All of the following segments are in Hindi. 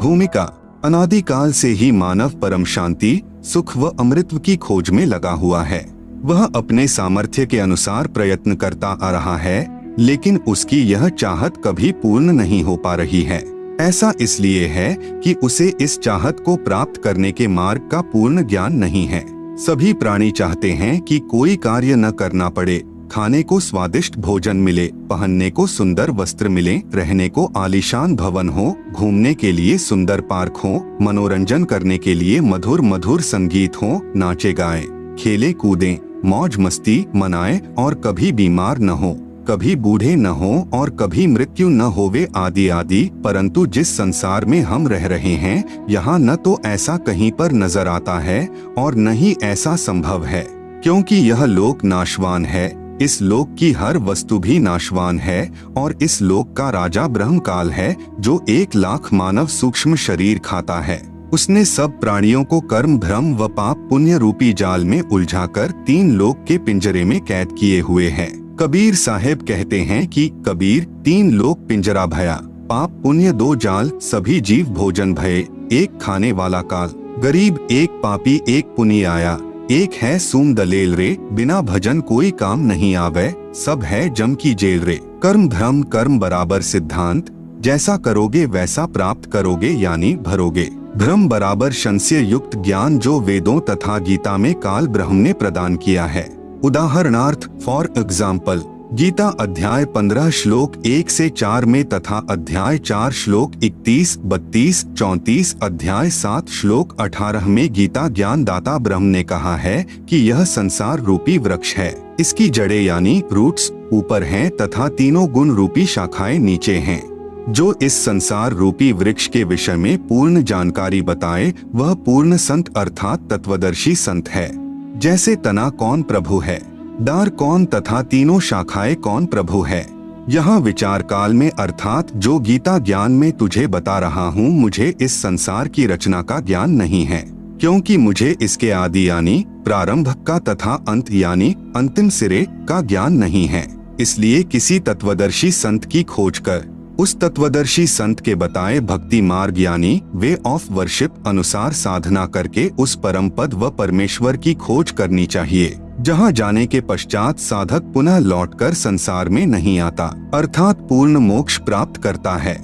भूमिका। अनादिकाल से ही मानव परम शांति, सुख व अमृत की खोज में लगा हुआ है। वह अपने सामर्थ्य के अनुसार प्रयत्न करता आ रहा है, लेकिन उसकी यह चाहत कभी पूर्ण नहीं हो पा रही है। ऐसा इसलिए है कि उसे इस चाहत को प्राप्त करने के मार्ग का पूर्ण ज्ञान नहीं है। सभी प्राणी चाहते हैं कि कोई कार्य न करना पड़े, खाने को स्वादिष्ट भोजन मिले, पहनने को सुंदर वस्त्र मिले, रहने को आलीशान भवन हो, घूमने के लिए सुंदर पार्क हो, मनोरंजन करने के लिए मधुर मधुर संगीत हो, नाचे गाए, खेले कूदें, मौज मस्ती मनाए और कभी बीमार न हो, कभी बूढ़े न हो और कभी मृत्यु न होवे आदि आदि। परंतु जिस संसार में हम रह रहे हैं, यहाँ न तो ऐसा कहीं पर नजर आता है और न ही ऐसा संभव है, क्योंकि यह लोक नाशवान है। इस लोक की हर वस्तु भी नाशवान है और इस लोक का राजा ब्रह्मकाल है, जो 1,00,000 मानव सूक्ष्म शरीर खाता है। उसने सब प्राणियों को कर्म, भ्रम व पाप पुण्य रूपी जाल में उलझाकर 3 लोक के पिंजरे में कैद किए हुए है। कबीर साहेब कहते हैं कि कबीर 3 लोक पिंजरा भया, पाप पुण्य 2 जाल, सभी जीव भोजन भये, एक खाने वाला काल, गरीब एक पापी एक पुनी आया, एक है सूम दलेल रे, बिना भजन कोई काम नहीं आवे, सब है जम की जेल रे। कर्म भ्रम कर्म बराबर सिद्धांत, जैसा करोगे वैसा प्राप्त करोगे यानी भरोगे। भ्रम बराबर संशय युक्त ज्ञान, जो वेदों तथा गीता में काल ब्रह्म ने प्रदान किया है। उदाहरणार्थ, फॉर एग्जाम्पल, गीता अध्याय 15 श्लोक 1 से 4 में तथा अध्याय 4 श्लोक 31, 32, 34, अध्याय 7 श्लोक 18 में गीता ज्ञान दाता ब्रह्म ने कहा है कि यह संसार रूपी वृक्ष है। इसकी जड़ें यानी रूट्स ऊपर हैं तथा तीनों गुण रूपी शाखाएं नीचे हैं। जो इस संसार रूपी वृक्ष के विषय में पूर्ण जानकारी बताए, वह पूर्ण संत अर्थात तत्वदर्शी संत है। जैसे तना कौन प्रभु है, डार कौन तथा तीनों शाखाएं कौन प्रभु है। यहाँ विचार काल में अर्थात जो गीता ज्ञान में तुझे बता रहा हूँ, मुझे इस संसार की रचना का ज्ञान नहीं है, क्योंकि मुझे इसके आदि यानी प्रारंभ का तथा अंत यानी अंतिम सिरे का ज्ञान नहीं है। इसलिए किसी तत्वदर्शी संत की खोज कर उस तत्वदर्शी संत के बताए भक्ति मार्ग यानी वे ऑफ वर्शिप अनुसार साधना करके उस परम पद व परमेश्वर की खोज करनी चाहिए, जहाँ जाने के पश्चात साधक पुनः लौटकर संसार में नहीं आता, अर्थात पूर्ण मोक्ष प्राप्त करता है।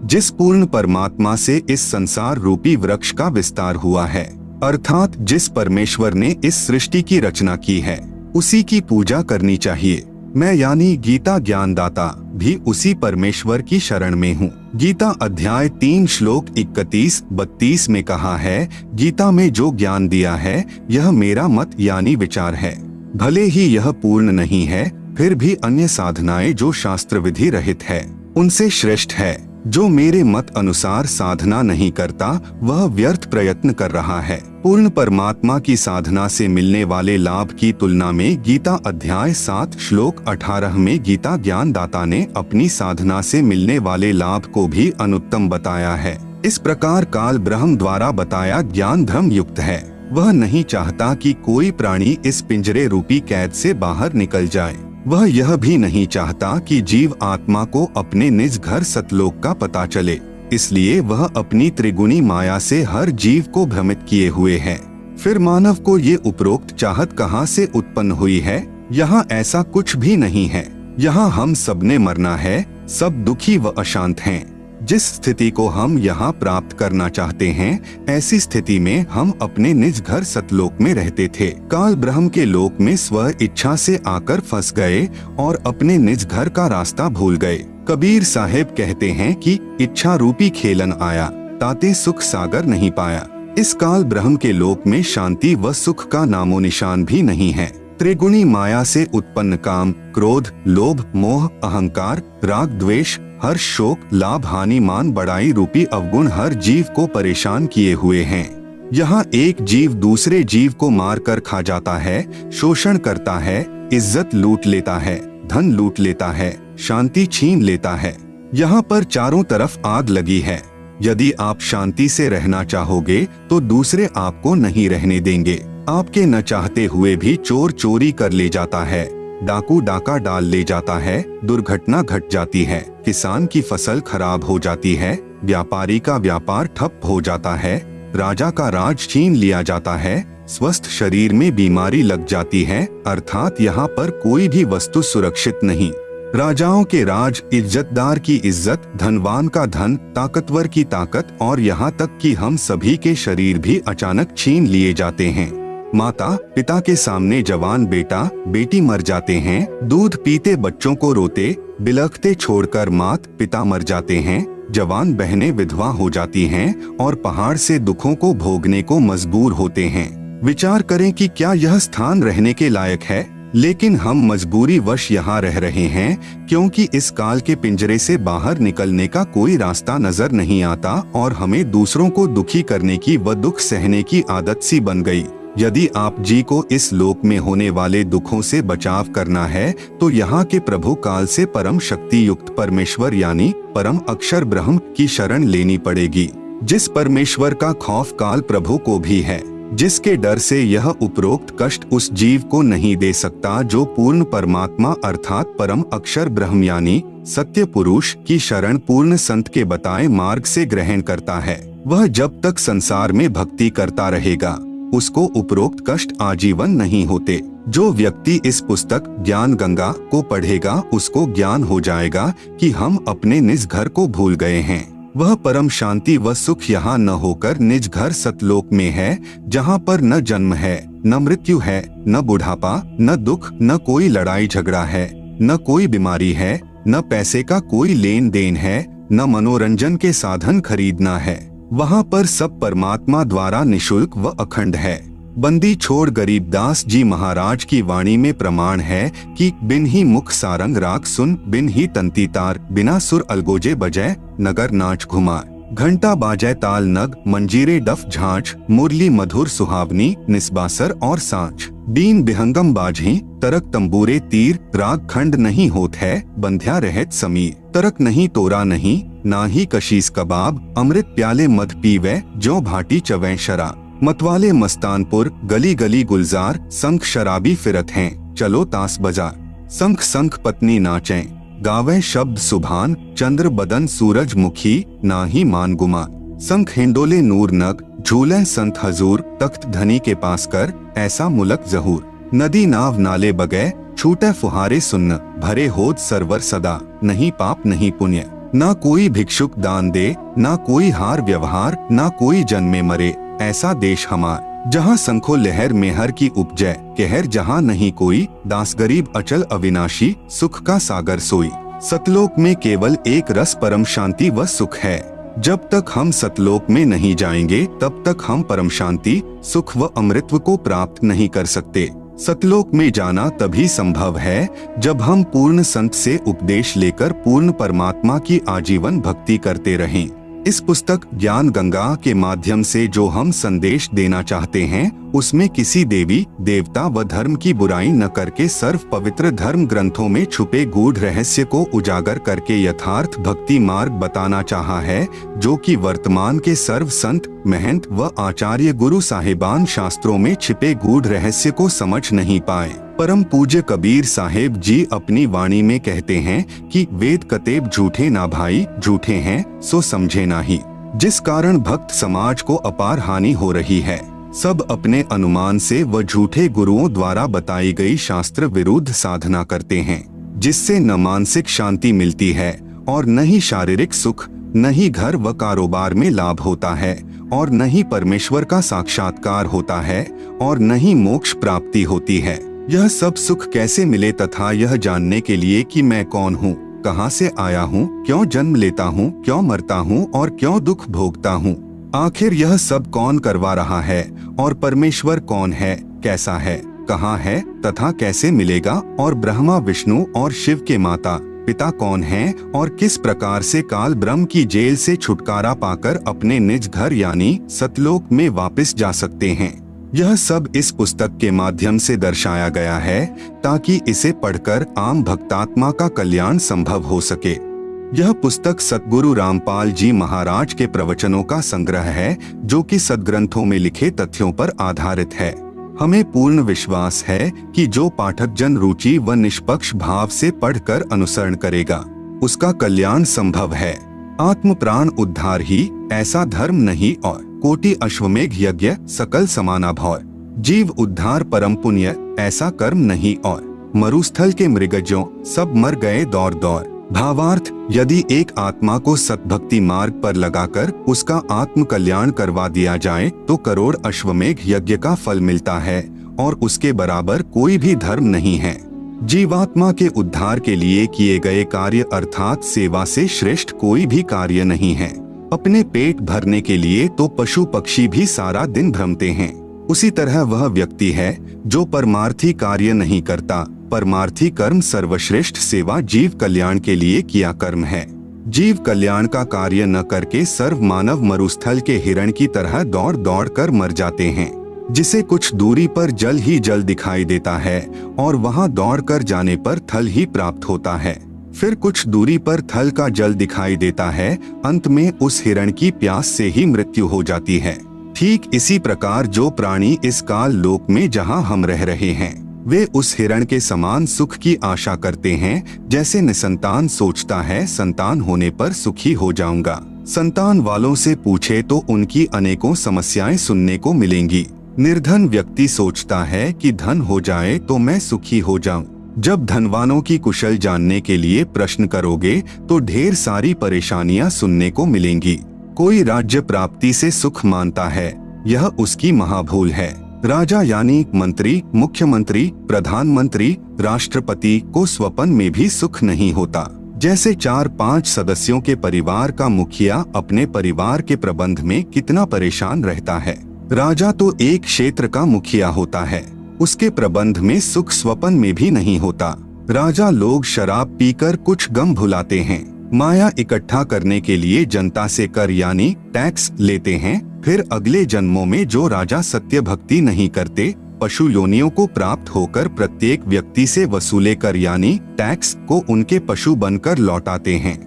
जिस पूर्ण परमात्मा से इस संसार रूपी वृक्ष का विस्तार हुआ है, अर्थात जिस परमेश्वर ने इस सृष्टि की रचना की है, उसी की पूजा करनी चाहिए। मैं यानी गीता ज्ञानदाता भी उसी परमेश्वर की शरण में हूँ। गीता अध्याय 3 श्लोक 31-32 में कहा है, गीता में जो ज्ञान दिया है यह मेरा मत यानी विचार है। भले ही यह पूर्ण नहीं है, फिर भी अन्य साधनाएं जो शास्त्र विधि रहित है उनसे श्रेष्ठ है। जो मेरे मत अनुसार साधना नहीं करता, वह व्यर्थ प्रयत्न कर रहा है। पूर्ण परमात्मा की साधना से मिलने वाले लाभ की तुलना में गीता अध्याय 7 श्लोक 18 में गीता ज्ञान दाता ने अपनी साधना से मिलने वाले लाभ को भी अनुत्तम बताया है। इस प्रकार काल ब्रह्म द्वारा बताया ज्ञान धर्म युक्त है। वह नहीं चाहता कि कोई प्राणी इस पिंजरे रूपी कैद से बाहर निकल जाए। वह यह भी नहीं चाहता कि जीव आत्मा को अपने निज घर सतलोक का पता चले। इसलिए वह अपनी त्रिगुणी माया से हर जीव को भ्रमित किए हुए है। फिर मानव को ये उपरोक्त चाहत कहाँ से उत्पन्न हुई है? यहाँ ऐसा कुछ भी नहीं है। यहाँ हम सबने मरना है, सब दुखी व अशांत हैं। जिस स्थिति को हम यहाँ प्राप्त करना चाहते हैं, ऐसी स्थिति में हम अपने निज घर सतलोक में रहते थे। काल ब्रह्म के लोक में स्व इच्छा से आकर फंस गए और अपने निज घर का रास्ता भूल गए। कबीर साहेब कहते हैं कि इच्छा रूपी खेलन आया, ताते सुख सागर नहीं पाया। इस काल ब्रह्म के लोक में शांति व सुख का नामो निशान भी नहीं है। त्रिगुणी माया से उत्पन्न काम, क्रोध, लोभ, मोह, अहंकार, राग, द्वेष, हर्ष, शोक, लाभ, हानि, मान, बड़ाई रूपी अवगुण हर जीव को परेशान किए हुए हैं। यहाँ एक जीव दूसरे जीव को मार कर खा जाता है, शोषण करता है, इज्जत लूट लेता है, धन लूट लेता है, शांति छीन लेता है। यहाँ पर चारों तरफ आग लगी है। यदि आप शांति से रहना चाहोगे तो दूसरे आपको नहीं रहने देंगे। आपके न चाहते हुए भी चोर चोरी कर ले जाता है, डाकू डाका डाल ले जाता है, दुर्घटना घट जाती है, किसान की फसल खराब हो जाती है, व्यापारी का व्यापार ठप हो जाता है, राजा का राज छीन लिया जाता है, स्वस्थ शरीर में बीमारी लग जाती है, अर्थात यहाँ पर कोई भी वस्तु सुरक्षित नहीं। राजाओं के राज, इज्जतदार की इज्जत, धनवान का धन, ताकतवर की ताकत और यहाँ तक कि हम सभी के शरीर भी अचानक छीन लिए जाते हैं। माता पिता के सामने जवान बेटा बेटी मर जाते हैं, दूध पीते बच्चों को रोते बिलखते छोड़कर मात पिता मर जाते हैं, जवान बहनें विधवा हो जाती हैं और पहाड़ से दुखों को भोगने को मजबूर होते हैं। विचार करें कि क्या यह स्थान रहने के लायक है, लेकिन हम मजबूरी वश यहाँ रह रहे हैं क्योंकि इस काल के पिंजरे से बाहर निकलने का कोई रास्ता नजर नहीं आता और हमें दूसरों को दुखी करने की व दुख सहने की आदत सी बन गई। यदि आप जी को इस लोक में होने वाले दुखों से बचाव करना है तो यहाँ के प्रभु काल से परम शक्ति युक्त परमेश्वर यानी परम अक्षर ब्रह्म की शरण लेनी पड़ेगी, जिस परमेश्वर का खौफ काल प्रभु को भी है, जिसके डर से यह उपरोक्त कष्ट उस जीव को नहीं दे सकता जो पूर्ण परमात्मा अर्थात परम अक्षर ब्रह्म यानी सत्य पुरुष की शरण पूर्ण संत के बताए मार्ग से ग्रहण करता है। वह जब तक संसार में भक्ति करता रहेगा उसको उपरोक्त कष्ट आजीवन नहीं होते। जो व्यक्ति इस पुस्तक ज्ञान गंगा को पढ़ेगा उसको ज्ञान हो जाएगा कि हम अपने निज घर को भूल गए हैं। वह परम शांति व सुख यहाँ न होकर निज घर सतलोक में है, जहाँ पर न जन्म है, न मृत्यु है, न बुढ़ापा, न दुख, न कोई लड़ाई झगड़ा है, न कोई बीमारी है, न पैसे का कोई लेन देन है, न मनोरंजन के साधन खरीदना है। वहाँ पर सब परमात्मा द्वारा निशुल्क व अखंड है। बंदी छोड़ गरीबदास जी महाराज की वाणी में प्रमाण है कि बिन ही मुख सारंग राग सुन, बिन ही तंती तार, बिना सुर अलगोजे बजै, नगर नाच घुमा, घंटा बाजै ताल नग, मंजीरे डफ झांझ, मुरली मधुर सुहावनी, निस्बासर और सांझ, बीन बिहंगम बाझी, तरक तंबूरे तीर, राग खंड नहीं होत है, बंध्या रहत समीर, तरक नहीं तोरा नहीं, ना ही कशीस कबाब, अमृत प्याले मध पीवे, जो भाटी चवै शराब, मतवाले मस्तानपुर, गली गली गुलजार, संख शराबी फिरत हैं, चलो तास बाजार, संख संख पत्नी नाचें, गावे शब्द सुभान, चंद्र बदन सूरज मुखी, ना ही मान गुमा, संख हिंडोले नूर नग, झूले संत हजूर, तख्त धनी के पास कर, ऐसा मुलक जहूर, नदी नाव नाले बगै, छूटे फुहारे सुन्न, भरे होद सरवर सदा, नहीं पाप नहीं पुण्य, ना कोई भिक्षुक दान दे, ना कोई हार व्यवहार, ना कोई जन्मे मरे, ऐसा देश हमार, जहाँ संखो लहर मेहर की उपजय, कहर जहाँ नहीं कोई, दास गरीब अचल अविनाशी, सुख का सागर सोई। सतलोक में केवल एक रस परम शांति व सुख है। जब तक हम सतलोक में नहीं जाएंगे तब तक हम परम शांति, सुख व अमृतत्व को प्राप्त नहीं कर सकते। सतलोक में जाना तभी संभव है जब हम पूर्ण संत से उपदेश लेकर पूर्ण परमात्मा की आजीवन भक्ति करते रहें। इस पुस्तक ज्ञान गंगा के माध्यम से जो हम संदेश देना चाहते हैं उसमें किसी देवी देवता व धर्म की बुराई न करके सर्व पवित्र धर्म ग्रंथों में छुपे गूढ़ रहस्य को उजागर करके यथार्थ भक्ति मार्ग बताना चाहा है, जो कि वर्तमान के सर्व संत महंत व आचार्य गुरु साहिबान शास्त्रों में छिपे गूढ़ रहस्य को समझ नहीं पाए। परम पूज्य कबीर साहेब जी अपनी वाणी में कहते हैं कि वेद कतेब झूठे ना भाई, झूठे हैं सो समझे नाही, जिस कारण भक्त समाज को अपार हानि हो रही है। सब अपने अनुमान से व झूठे गुरुओं द्वारा बताई गई शास्त्र विरुद्ध साधना करते हैं, जिससे न मानसिक शांति मिलती है और न ही शारीरिक सुख, न ही घर व कारोबार में लाभ होता है और न ही परमेश्वर का साक्षात्कार होता है और न ही मोक्ष प्राप्ति होती है। यह सब सुख कैसे मिले तथा यह जानने के लिए कि मैं कौन हूँ, कहाँ से आया हूँ, क्यों जन्म लेता हूँ, क्यों मरता हूँ और क्यों दुख भोगता हूँ, आखिर यह सब कौन करवा रहा है और परमेश्वर कौन है, कैसा है, कहाँ है तथा कैसे मिलेगा, और ब्रह्मा विष्णु और शिव के माता पिता कौन हैं और किस प्रकार से काल ब्रह्म की जेल से छुटकारा पाकर अपने निज घर यानी सतलोक में वापस जा सकते हैं। यह सब इस पुस्तक के माध्यम से दर्शाया गया है ताकि इसे पढ़कर आम भक्तात्मा का कल्याण संभव हो सके। यह पुस्तक सतगुरु रामपाल जी महाराज के प्रवचनों का संग्रह है जो कि सदग्रंथों में लिखे तथ्यों पर आधारित है। हमें पूर्ण विश्वास है कि जो पाठक जन रुचि व निष्पक्ष भाव से पढ़कर अनुसरण करेगा उसका कल्याण संभव है। आत्म प्राण उद्धार ही ऐसा धर्म नहीं और कोटि अश्वमेघ यज्ञ सकल समाना भय। जीव उद्धार परम पुण्य ऐसा कर्म नहीं और मरुस्थल के मृगजों सब मर गए दौड़ दौड़। भावार्थ, यदि एक आत्मा को सतभक्ति मार्ग पर लगाकर उसका आत्म कल्याण करवा दिया जाए तो करोड़ अश्वमेघ यज्ञ का फल मिलता है और उसके बराबर कोई भी धर्म नहीं है। जीवात्मा के उद्धार के लिए किए गए कार्य अर्थात सेवा से श्रेष्ठ कोई भी कार्य नहीं है। अपने पेट भरने के लिए तो पशु पक्षी भी सारा दिन भ्रमते हैं, उसी तरह वह व्यक्ति है जो परमार्थी कार्य नहीं करता। परमार्थी कर्म सर्वश्रेष्ठ सेवा जीव कल्याण के लिए किया कर्म है। जीव कल्याण का कार्य न करके सर्व मानव मरुस्थल के हिरण की तरह दौड़ दौड़ कर मर जाते हैं, जिसे कुछ दूरी पर जल ही जल दिखाई देता है और वहां दौड़ कर जाने पर थल ही प्राप्त होता है। फिर कुछ दूरी पर थल का जल दिखाई देता है, अंत में उस हिरण की प्यास से ही मृत्यु हो जाती है। ठीक इसी प्रकार जो प्राणी इस काल लोक में जहां हम रह रहे हैं वे उस हिरण के समान सुख की आशा करते हैं, जैसे निसंतान सोचता है संतान होने पर सुखी हो जाऊंगा। संतान वालों से पूछे तो उनकी अनेकों समस्याएं सुनने को मिलेंगी। निर्धन व्यक्ति सोचता है कि धन हो जाए तो मैं सुखी हो जाऊं। जब धनवानों की कुशल जानने के लिए प्रश्न करोगे तो ढेर सारी परेशानियां सुनने को मिलेंगी। कोई राज्य प्राप्ति से सुख मानता है, यह उसकी महाभूल है। राजा यानी मंत्री, मुख्यमंत्री, प्रधानमंत्री, राष्ट्रपति को स्वप्न में भी सुख नहीं होता। जैसे 4-5 सदस्यों के परिवार का मुखिया अपने परिवार के प्रबंध में कितना परेशान रहता है, राजा तो एक क्षेत्र का मुखिया होता है, उसके प्रबंध में सुख स्वप्न में भी नहीं होता। राजा लोग शराब पीकर कुछ गम भुलाते हैं, माया इकट्ठा करने के लिए जनता से कर यानी टैक्स लेते हैं। फिर अगले जन्मों में जो राजा सत्य भक्ति नहीं करते, पशु योनियों को प्राप्त होकर प्रत्येक व्यक्ति से वसूले कर यानी टैक्स को उनके पशु बनकर लौटाते हैं।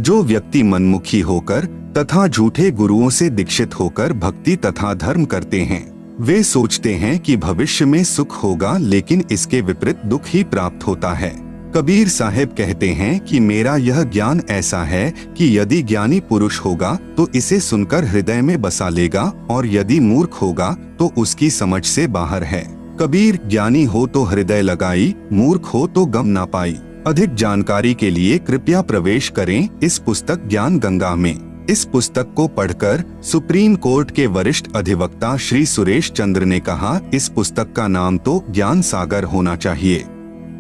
जो व्यक्ति मनमुखी होकर तथा झूठे गुरुओं से दीक्षित होकर भक्ति तथा धर्म करते हैं, वे सोचते हैं कि भविष्य में सुख होगा, लेकिन इसके विपरीत दुख ही प्राप्त होता है। कबीर साहब कहते हैं कि मेरा यह ज्ञान ऐसा है कि यदि ज्ञानी पुरुष होगा तो इसे सुनकर हृदय में बसा लेगा और यदि मूर्ख होगा तो उसकी समझ से बाहर है। कबीर, ज्ञानी हो तो हृदय लगाई, मूर्ख हो तो गम ना पाई। अधिक जानकारी के लिए कृपया प्रवेश करें इस पुस्तक ज्ञान गंगा में। इस पुस्तक को पढ़कर सुप्रीम कोर्ट के वरिष्ठ अधिवक्ता श्री सुरेश चंद्र ने कहा, इस पुस्तक का नाम तो ज्ञान सागर होना चाहिए।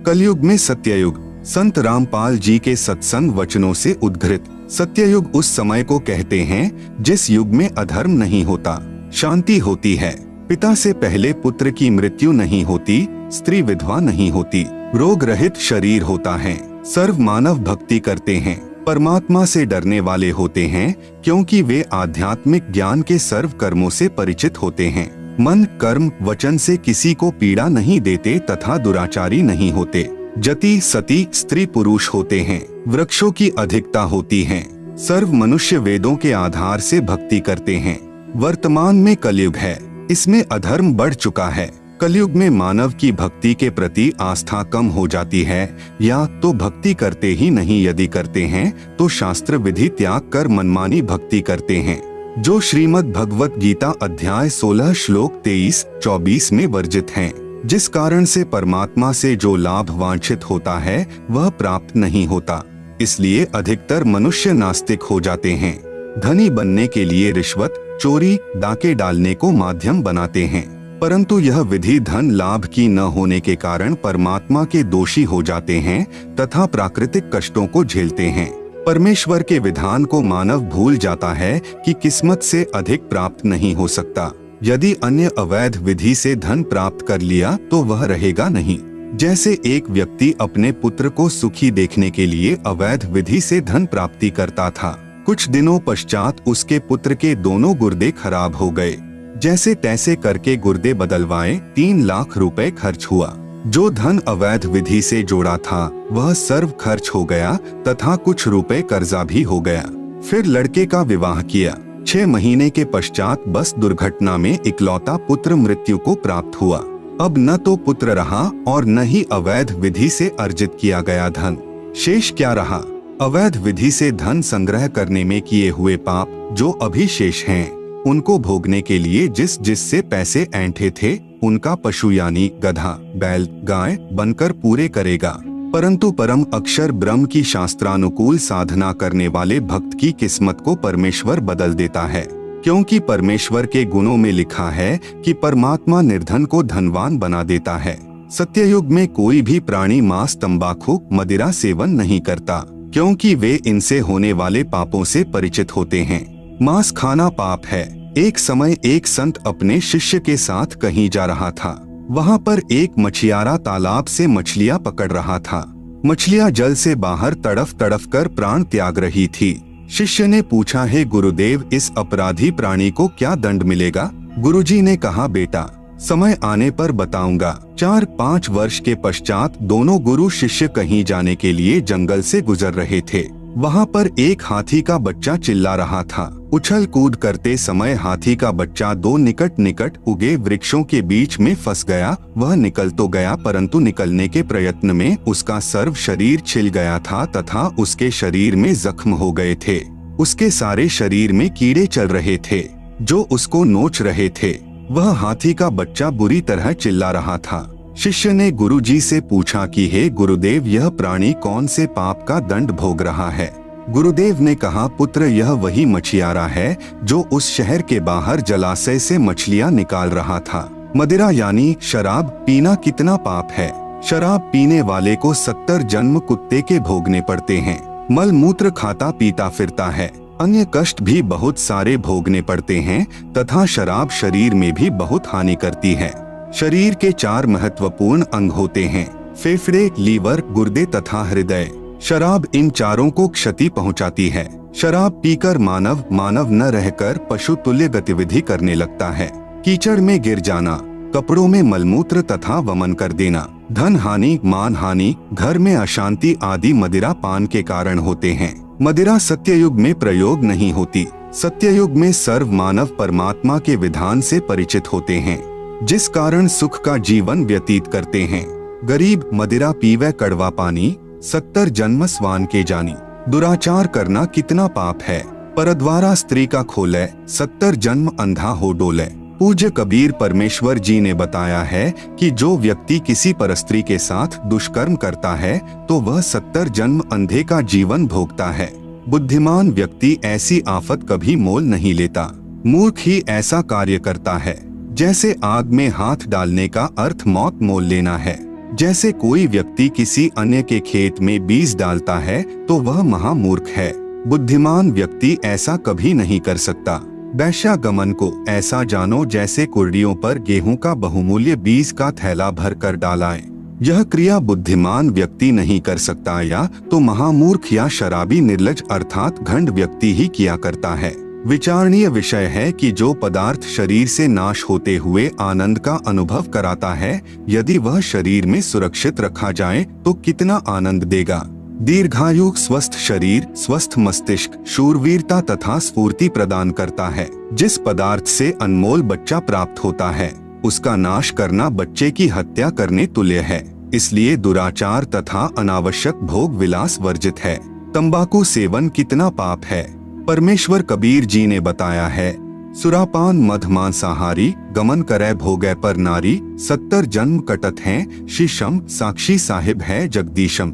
कलयुग में सत्ययुग, संत रामपाल जी के सत्संग वचनों से उद्घृत। सत्ययुग उस समय को कहते हैं जिस युग में अधर्म नहीं होता, शांति होती है, पिता से पहले पुत्र की मृत्यु नहीं होती, स्त्री विधवा नहीं होती, रोग रहित शरीर होता है, सर्व मानव भक्ति करते हैं, परमात्मा से डरने वाले होते हैं क्योंकि वे आध्यात्मिक ज्ञान के सर्व कर्मों से परिचित होते हैं, मन कर्म वचन से किसी को पीड़ा नहीं देते तथा दुराचारी नहीं होते, जति सती स्त्री पुरुष होते हैं, वृक्षों की अधिकता होती है, सर्व मनुष्य वेदों के आधार से भक्ति करते हैं। वर्तमान में कलयुग है, इसमें अधर्म बढ़ चुका है। कलयुग में मानव की भक्ति के प्रति आस्था कम हो जाती है, या तो भक्ति करते ही नहीं, यदि करते हैं तो शास्त्र विधि त्याग कर मनमानी भक्ति करते हैं, जो श्रीमद् भगवत गीता अध्याय 16 श्लोक 23-24 में वर्जित हैं, जिस कारण से परमात्मा से जो लाभ वांछित होता है वह प्राप्त नहीं होता। इसलिए अधिकतर मनुष्य नास्तिक हो जाते हैं। धनी बनने के लिए रिश्वत, चोरी, डाके डालने को माध्यम बनाते हैं, परंतु यह विधि धन लाभ की न होने के कारण परमात्मा के दोषी हो जाते हैं तथा प्राकृतिक कष्टों को झेलते हैं। परमेश्वर के विधान को मानव भूल जाता है कि किस्मत से अधिक प्राप्त नहीं हो सकता। यदि अन्य अवैध विधि से धन प्राप्त कर लिया तो वह रहेगा नहीं। जैसे एक व्यक्ति अपने पुत्र को सुखी देखने के लिए अवैध विधि से धन प्राप्ति करता था, कुछ दिनों पश्चात उसके पुत्र के दोनों गुर्दे खराब हो गए। जैसे तैसे करके गुर्दे बदलवाए 3 लाख रुपए खर्च हुआ। जो धन अवैध विधि से जोड़ा था वह सर्व खर्च हो गया तथा कुछ रुपए कर्जा भी हो गया। फिर लड़के का विवाह किया। 6 महीने के पश्चात बस दुर्घटना में इकलौता पुत्र मृत्यु को प्राप्त हुआ। अब न तो पुत्र रहा और न ही अवैध विधि से अर्जित किया गया धन। शेष क्या रहा? अवैध विधि से धन संग्रह करने में किए हुए पाप जो अभी शेष हैं, उनको भोगने के लिए जिससे पैसे ऐंठे थे, उनका पशु यानी गधा, बैल, गाय बनकर पूरे करेगा। परंतु परम अक्षर ब्रह्म की शास्त्रानुकूल साधना करने वाले भक्त की किस्मत को परमेश्वर बदल देता है, क्योंकि परमेश्वर के गुणों में लिखा है कि परमात्मा निर्धन को धनवान बना देता है। सत्ययुग में कोई भी प्राणी मांस, तंबाकू, मदिरा सेवन नहीं करता, क्योंकि वे इनसे होने वाले पापों से परिचित होते हैं। मांस खाना पाप है। एक समय एक संत अपने शिष्य के साथ कहीं जा रहा था। वहाँ पर एक मछियारा तालाब से मछलियाँ पकड़ रहा था। मछलियाँ जल से बाहर तड़फ तड़फ कर प्राण त्याग रही थी। शिष्य ने पूछा, हे गुरुदेव, इस अपराधी प्राणी को क्या दंड मिलेगा? गुरुजी ने कहा, बेटा समय आने पर बताऊंगा। 4-5 वर्ष के पश्चात दोनों गुरु शिष्य कहीं जाने के लिए जंगल से गुजर रहे थे। वहाँ पर एक हाथी का बच्चा चिल्ला रहा था। उछल कूद करते समय हाथी का बच्चा 2 निकट उगे वृक्षों के बीच में फंस गया। वह निकल तो गया, परंतु निकलने के प्रयत्न में उसका सर्व शरीर छिल गया था तथा उसके शरीर में जख्म हो गए थे। उसके सारे शरीर में कीड़े चल रहे थे जो उसको नोच रहे थे। वह हाथी का बच्चा बुरी तरह चिल्ला रहा था। शिष्य ने गुरुजी से पूछा कि हे गुरुदेव, यह प्राणी कौन से पाप का दंड भोग रहा है? गुरुदेव ने कहा, पुत्र, यह वही मछियारा है जो उस शहर के बाहर जलाशय से मछलियां निकाल रहा था। मदिरा यानी शराब पीना कितना पाप है। शराब पीने वाले को 70 जन्म कुत्ते के भोगने पड़ते हैं। मल मूत्र खाता पीता फिरता है। अन्य कष्ट भी बहुत सारे भोगने पड़ते हैं तथा शराब शरीर में भी बहुत हानि करती है। शरीर के 4 महत्वपूर्ण अंग होते हैं, फेफड़े, लीवर, गुर्दे तथा हृदय। शराब इन चारों को क्षति पहुंचाती है। शराब पीकर मानव न रहकर पशु तुल्य गतिविधि करने लगता है। कीचड़ में गिर जाना, कपड़ों में मलमूत्र तथा वमन कर देना, धन हानि, मान हानि, घर में अशांति आदि मदिरा पान के कारण होते हैं। मदिरा सत्ययुग में प्रयोग नहीं होती। सत्ययुग में सर्व मानव परमात्मा के विधान से परिचित होते हैं, जिस कारण सुख का जीवन व्यतीत करते हैं। गरीब मदिरा पीवे कड़वा पानी, 70 जन्म स्वान के जानी। दुराचार करना कितना पाप है। परद्वारा स्त्री का खोले, 70 जन्म अंधा हो डोले। पूज्य कबीर परमेश्वर जी ने बताया है कि जो व्यक्ति किसी परस्त्री के साथ दुष्कर्म करता है तो वह 70 जन्म अंधे का जीवन भोगता है। बुद्धिमान व्यक्ति ऐसी आफत कभी मोल नहीं लेता। मूर्ख ही ऐसा कार्य करता है। जैसे आग में हाथ डालने का अर्थ मौत मोल लेना है। जैसे कोई व्यक्ति किसी अन्य के खेत में बीज डालता है तो वह महामूर्ख है। बुद्धिमान व्यक्ति ऐसा कभी नहीं कर सकता। वैश्यागमन को ऐसा जानो जैसे कुर्डियों पर गेहूं का बहुमूल्य बीज का थैला भर कर डालाए। यह क्रिया बुद्धिमान व्यक्ति नहीं कर सकता, या तो महामूर्ख या शराबी निर्लज अर्थात घंड व्यक्ति ही किया करता है। विचारणीय विषय है कि जो पदार्थ शरीर से नाश होते हुए आनंद का अनुभव कराता है, यदि वह शरीर में सुरक्षित रखा जाए तो कितना आनंद देगा। दीर्घायु, स्वस्थ शरीर, स्वस्थ मस्तिष्क, शूरवीरता तथा स्फूर्ति प्रदान करता है। जिस पदार्थ से अनमोल बच्चा प्राप्त होता है, उसका नाश करना बच्चे की हत्या करने तुल्य है। इसलिए दुराचार तथा अनावश्यक भोग विलास वर्जित है। तंबाकू सेवन कितना पाप है। परमेश्वर कबीर जी ने बताया है, सुरापान मध मांसाहारी, गमन करे भोगे पर नारी, 70 जन्म कटत हैं, शीशम साक्षी साहिब है जगदीशम।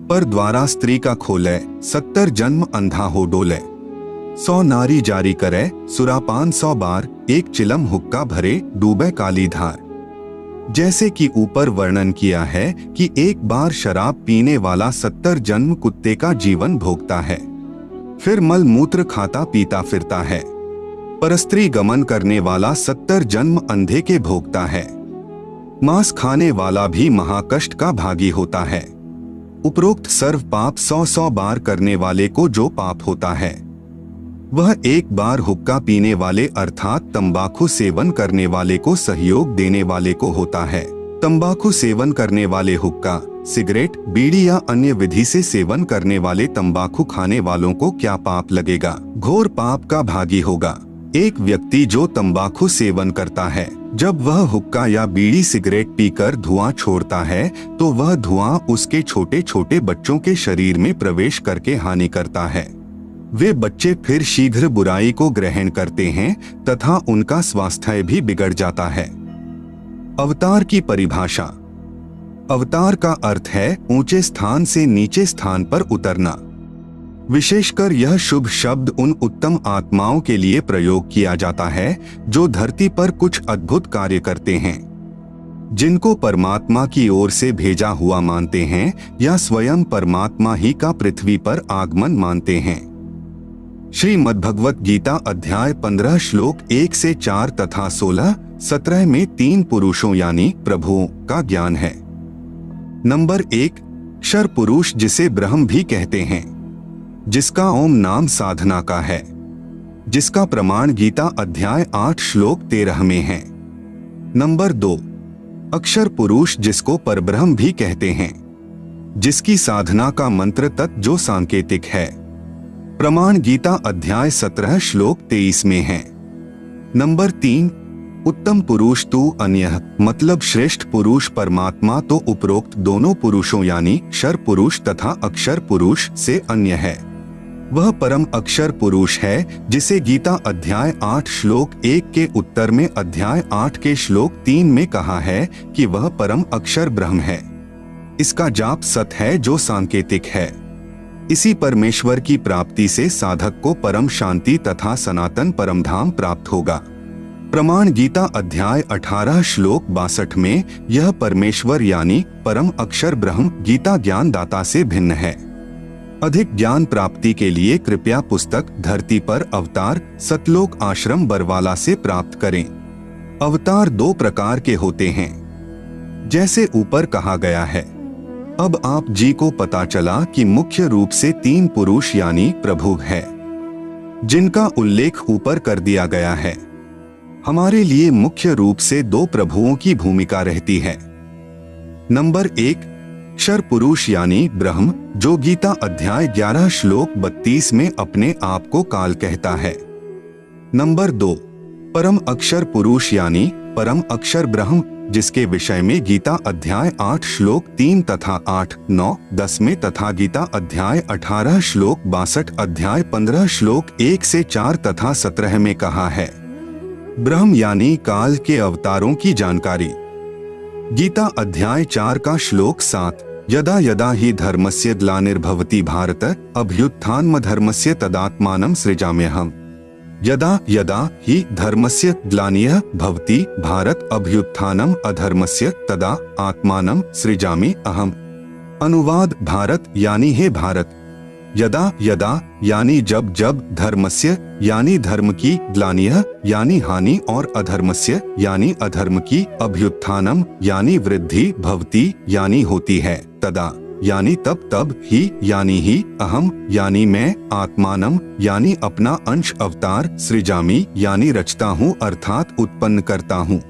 पर द्वारा स्त्री का खोले, 70 जन्म अंधा हो डोले। 100 नारी जारी करे, सुरापान 100 बार, एक चिलम हुक्का भरे, डूबे काली धार। जैसे कि ऊपर वर्णन किया है कि एक बार शराब पीने वाला 70 जन्म कुत्ते का जीवन भोगता है, फिर मल मूत्र खाता पीता फिरता है। परस्त्री गमन करने वाला 70 जन्म अंधे के भोगता है। मांस खाने वाला भी महाकष्ट का भागी होता है। उपरोक्त सर्व पाप 100 बार करने वाले को जो पाप होता है, वह एक बार हुक्का पीने वाले अर्थात तंबाकू सेवन करने वाले को सहयोग देने वाले को होता है। तंबाकू सेवन करने वाले हुक्का, सिगरेट, बीड़ी या अन्य विधि से सेवन करने वाले तंबाकू खाने वालों को क्या पाप लगेगा? घोर पाप का भागी होगा। एक व्यक्ति जो तंबाकू सेवन करता है जब वह हुक्का या बीड़ी सिगरेट पीकर धुआं छोड़ता है तो वह धुआं उसके छोटे छोटे बच्चों के शरीर में प्रवेश करके हानि करता है। वे बच्चे फिर शीघ्र बुराई को ग्रहण करते हैं तथा उनका स्वास्थ्य भी बिगड़ जाता है। अवतार की परिभाषा। अवतार का अर्थ है ऊंचे स्थान से नीचे स्थान पर उतरना। विशेषकर यह शुभ शब्द उन उत्तम आत्माओं के लिए प्रयोग किया जाता है जो धरती पर कुछ अद्भुत कार्य करते हैं, जिनको परमात्मा की ओर से भेजा हुआ मानते हैं या स्वयं परमात्मा ही का पृथ्वी पर आगमन मानते हैं। श्रीमद् भगवत गीता अध्याय 15 श्लोक 1 से 4 तथा 16-17 में 3 पुरुषों यानी प्रभुओं का ज्ञान है। नंबर 1, क्षर पुरुष जिसे ब्रह्म भी कहते हैं, जिसका ओम नाम साधना का है, जिसका प्रमाण गीता अध्याय 8 श्लोक 13 में है। नंबर 2, अक्षर पुरुष जिसको परब्रह्म भी कहते हैं, जिसकी साधना का मंत्र तत् जो सांकेतिक है, प्रमाण गीता अध्याय 17 श्लोक 23 में है। नंबर 3, उत्तम पुरुष तू अन्य मतलब श्रेष्ठ पुरुष परमात्मा तो उपरोक्त दोनों पुरुषों यानी क्षर पुरुष तथा अक्षर पुरुष से अन्य है। वह परम अक्षर पुरुष है जिसे गीता अध्याय 8 श्लोक 1 के उत्तर में अध्याय 8 के श्लोक 3 में कहा है कि वह परम अक्षर ब्रह्म है। इसका जाप सत है जो सांकेतिक है। इसी परमेश्वर की प्राप्ति से साधक को परम शांति तथा सनातन परमधाम प्राप्त होगा। प्रमाण गीता अध्याय 18 श्लोक 62 में यह परमेश्वर यानी परम अक्षर ब्रह्म गीता ज्ञान दाता से भिन्न है। अधिक ज्ञान प्राप्ति के लिए कृपया पुस्तक धरती पर अवतार सतलोक आश्रम बरवाला से प्राप्त करें। अवतार 2 प्रकार के होते हैं, जैसे ऊपर कहा गया है। अब आप जी को पता चला कि मुख्य रूप से 3 पुरुष यानी प्रभु है, जिनका उल्लेख ऊपर कर दिया गया है। हमारे लिए मुख्य रूप से 2 प्रभुओं की भूमिका रहती है। नंबर 1, क्षर पुरुष यानी ब्रह्म जो गीता अध्याय 11 श्लोक 32 में अपने आप को काल कहता है। नंबर 2, परम अक्षर पुरुष यानी परम अक्षर ब्रह्म जिसके विषय में गीता अध्याय 8 श्लोक 3 तथा 8, 9, 10 में तथा गीता अध्याय 18 श्लोक 62 अध्याय 15 श्लोक 1 से 4 तथा 17 में कहा है। ब्रह्म यानी काल के अवतारों की जानकारी। गीता अध्याय 4 का श्लोक 7, यदा यदा हि धर्मस्य ग्लानिर्भवति भारत अभ्युत्थानमधर्मस्य तदात्मानं सृजाम्यहम्। यदा यदा हि धर्मस्य ग्लानिः भवति भारत अभ्युत्थानम् अधर्मस्य तदा आत्मानं सृजामि अहम्। अनुवाद भारत यानी हे भारत, यदा यदा यानी जब जब, धर्मस्य यानी धर्म की, ग्लानियः यानी हानि और अधर्मस्य यानी अधर्म की, अभ्युत्थानम यानी वृद्धि, भवति यानी होती है, तदा यानी तब, तब ही यानी ही, अहम यानी मैं, आत्मानम यानी अपना अंश, अवतार, सृजामि यानी रचता हूँ अर्थात उत्पन्न करता हूँ।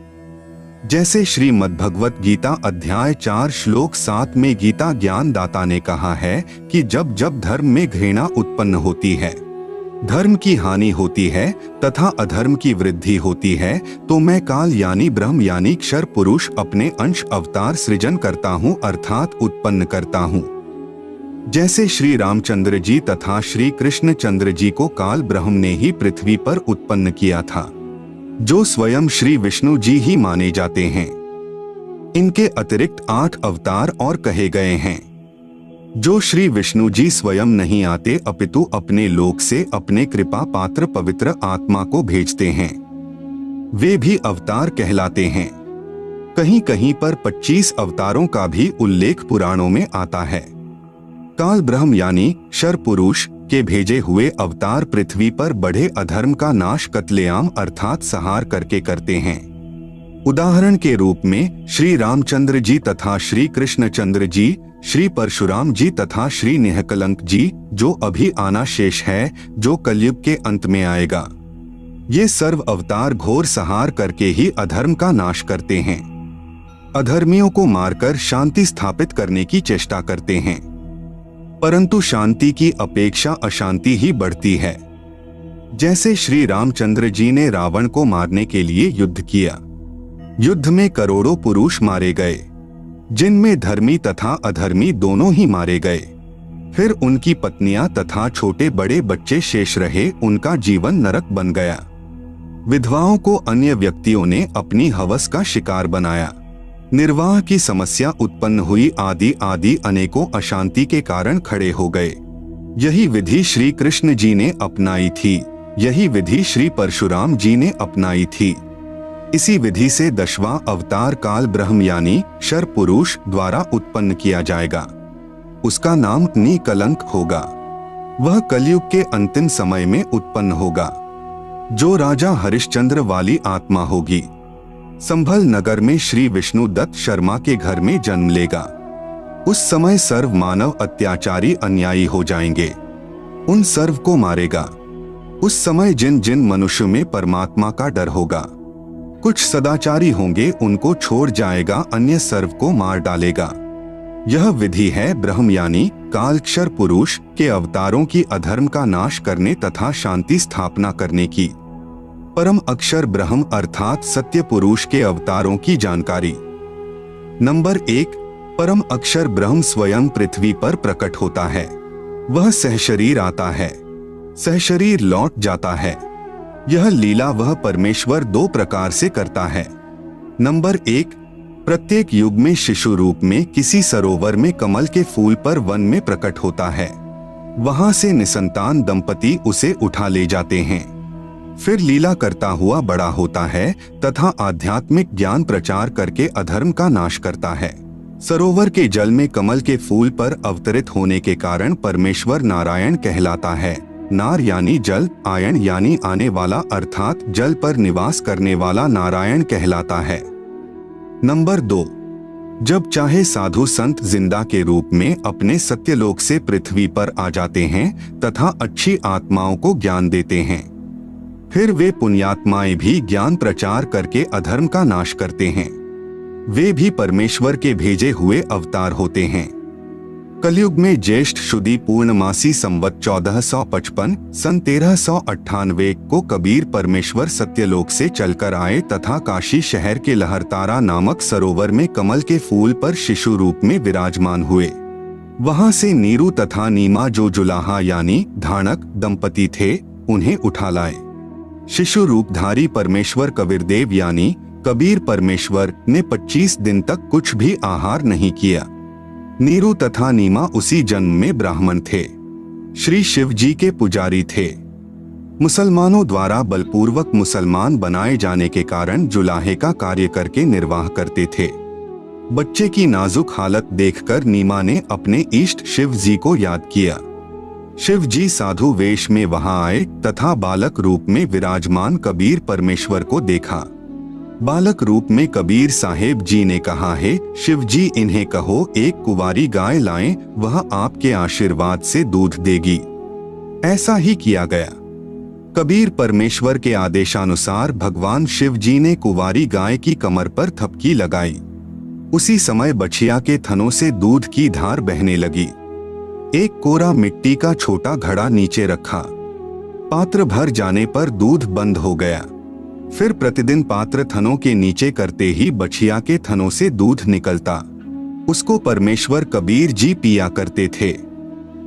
जैसे श्रीमद् भगवत गीता अध्याय 4 श्लोक 7 में गीता ज्ञान दाता ने कहा है कि जब जब धर्म में घृणा उत्पन्न होती है, धर्म की हानि होती है तथा अधर्म की वृद्धि होती है, तो मैं काल यानी ब्रह्म यानी क्षर पुरुष अपने अंश अवतार सृजन करता हूँ अर्थात उत्पन्न करता हूँ। जैसे श्री रामचंद्र जी तथा श्री कृष्ण चंद्र जी को काल ब्रह्म ने ही पृथ्वी पर उत्पन्न किया था, जो स्वयं श्री विष्णु जी ही माने जाते हैं। इनके अतिरिक्त 8 अवतार और कहे गए हैं, जो श्री विष्णु जी स्वयं नहीं आते अपितु अपने लोक से अपने कृपा पात्र पवित्र आत्मा को भेजते हैं। वे भी अवतार कहलाते हैं। कहीं कहीं पर 25 अवतारों का भी उल्लेख पुराणों में आता है। काल ब्रह्म यानी क्षर पुरुष के भेजे हुए अवतार पृथ्वी पर बढ़े अधर्म का नाश कत्लेआम अर्थात संहार करके करते हैं। उदाहरण के रूप में श्री रामचंद्र जी तथा श्री कृष्णचंद्र जी, श्री परशुराम जी तथा श्री निहकलंक जी, जो अभी आना शेष है, जो कलयुग के अंत में आएगा। ये सर्व अवतार घोर संहार करके ही अधर्म का नाश करते हैं, अधर्मियों को मारकर शांति स्थापित करने की चेष्टा करते हैं। परंतु शांति की अपेक्षा अशांति ही बढ़ती है। जैसे श्री रामचंद्र जी ने रावण को मारने के लिए युद्ध किया, युद्ध में करोड़ों पुरुष मारे गए, जिनमें धर्मी तथा अधर्मी दोनों ही मारे गए। फिर उनकी पत्नियां तथा छोटे बड़े बच्चे शेष रहे, उनका जीवन नरक बन गया। विधवाओं को अन्य व्यक्तियों ने अपनी हवस का शिकार बनाया। निर्वाह की समस्या उत्पन्न हुई, आदि अनेकों अशांति के कारण खड़े हो गए। यही विधि श्री कृष्ण जी ने अपनाई थी, यही विधि श्री परशुराम जी ने अपनाई थी। इसी विधि से 10वां अवतार काल ब्रह्म यानी शर पुरुष द्वारा उत्पन्न किया जाएगा। उसका नाम निकलंक होगा। वह कलयुग के अंतिम समय में उत्पन्न होगा, जो राजा हरिश्चंद्र वाली आत्मा होगी। संभल नगर में श्री विष्णु दत्त शर्मा के घर में जन्म लेगा। उस समय सर्व मानव अत्याचारी अन्यायी हो जाएंगे, उन सर्व को मारेगा। उस समय जिन जिन मनुष्य में परमात्मा का डर होगा, कुछ सदाचारी होंगे, उनको छोड़ जाएगा, अन्य सर्व को मार डालेगा। यह विधि है ब्रह्म यानी कालक्षर पुरुष के अवतारों की अधर्म का नाश करने तथा शांति स्थापना करने की। परम अक्षर ब्रह्म अर्थात सत्य पुरुष के अवतारों की जानकारी। नंबर 1, परम अक्षर ब्रह्म स्वयं पृथ्वी पर प्रकट होता है। वह सहशरीर आता है, सहशरीर लौट जाता है। यह लीला वह परमेश्वर 2 प्रकार से करता है। नंबर 1, प्रत्येक युग में शिशु रूप में किसी सरोवर में कमल के फूल पर वन में प्रकट होता है। वहां से निसंतान दंपति उसे उठा ले जाते हैं। फिर लीला करता हुआ बड़ा होता है तथा आध्यात्मिक ज्ञान प्रचार करके अधर्म का नाश करता है। सरोवर के जल में कमल के फूल पर अवतरित होने के कारण परमेश्वर नारायण कहलाता है। नार यानी जल, आयन यानी आने वाला, अर्थात जल पर निवास करने वाला नारायण कहलाता है। नंबर 2, जब चाहे साधु संत जिंदा के रूप में अपने सत्यलोक से पृथ्वी पर आ जाते हैं तथा अच्छी आत्माओं को ज्ञान देते हैं। फिर वे पुण्यात्माएं भी ज्ञान प्रचार करके अधर्म का नाश करते हैं। वे भी परमेश्वर के भेजे हुए अवतार होते हैं। कलयुग में ज्येष्ठ शुदी पूर्णमासी संवत 1455 सन 1398 को कबीर परमेश्वर सत्यलोक से चलकर आए तथा काशी शहर के लहरतारा नामक सरोवर में कमल के फूल पर शिशु रूप में विराजमान हुए। वहां से नीरू तथा नीमा जो जुलाहा यानी धानक दंपति थे, उन्हें उठा लाए। शिशु रूपधारी परमेश्वर कबीरदेव यानी कबीर परमेश्वर ने 25 दिन तक कुछ भी आहार नहीं किया। नीरू तथा नीमा उसी जन्म में ब्राह्मण थे, श्री शिव जी के पुजारी थे। मुसलमानों द्वारा बलपूर्वक मुसलमान बनाए जाने के कारण जुलाहे का कार्य करके निर्वाह करते थे। बच्चे की नाजुक हालत देखकर नीमा ने अपने इष्ट शिव जी को याद किया। शिव जी साधु वेश में वहां आए तथा बालक रूप में विराजमान कबीर परमेश्वर को देखा। बालक रूप में कबीर साहेब जी ने कहा, है शिव जी इन्हें कहो एक कुंवारी गाय लाएं, वह आपके आशीर्वाद से दूध देगी। ऐसा ही किया गया। कबीर परमेश्वर के आदेशानुसार भगवान शिव जी ने कुंवारी गाय की कमर पर थपकी लगाई। उसी समय बछिया के थनों से दूध की धार बहने लगी। एक कोरा मिट्टी का छोटा घड़ा नीचे रखा। पात्र भर जाने पर दूध बंद हो गया। फिर प्रतिदिन पात्र थनों के नीचे करते ही बछिया के थनों से दूध निकलता। उसको परमेश्वर कबीर जी पिया करते थे।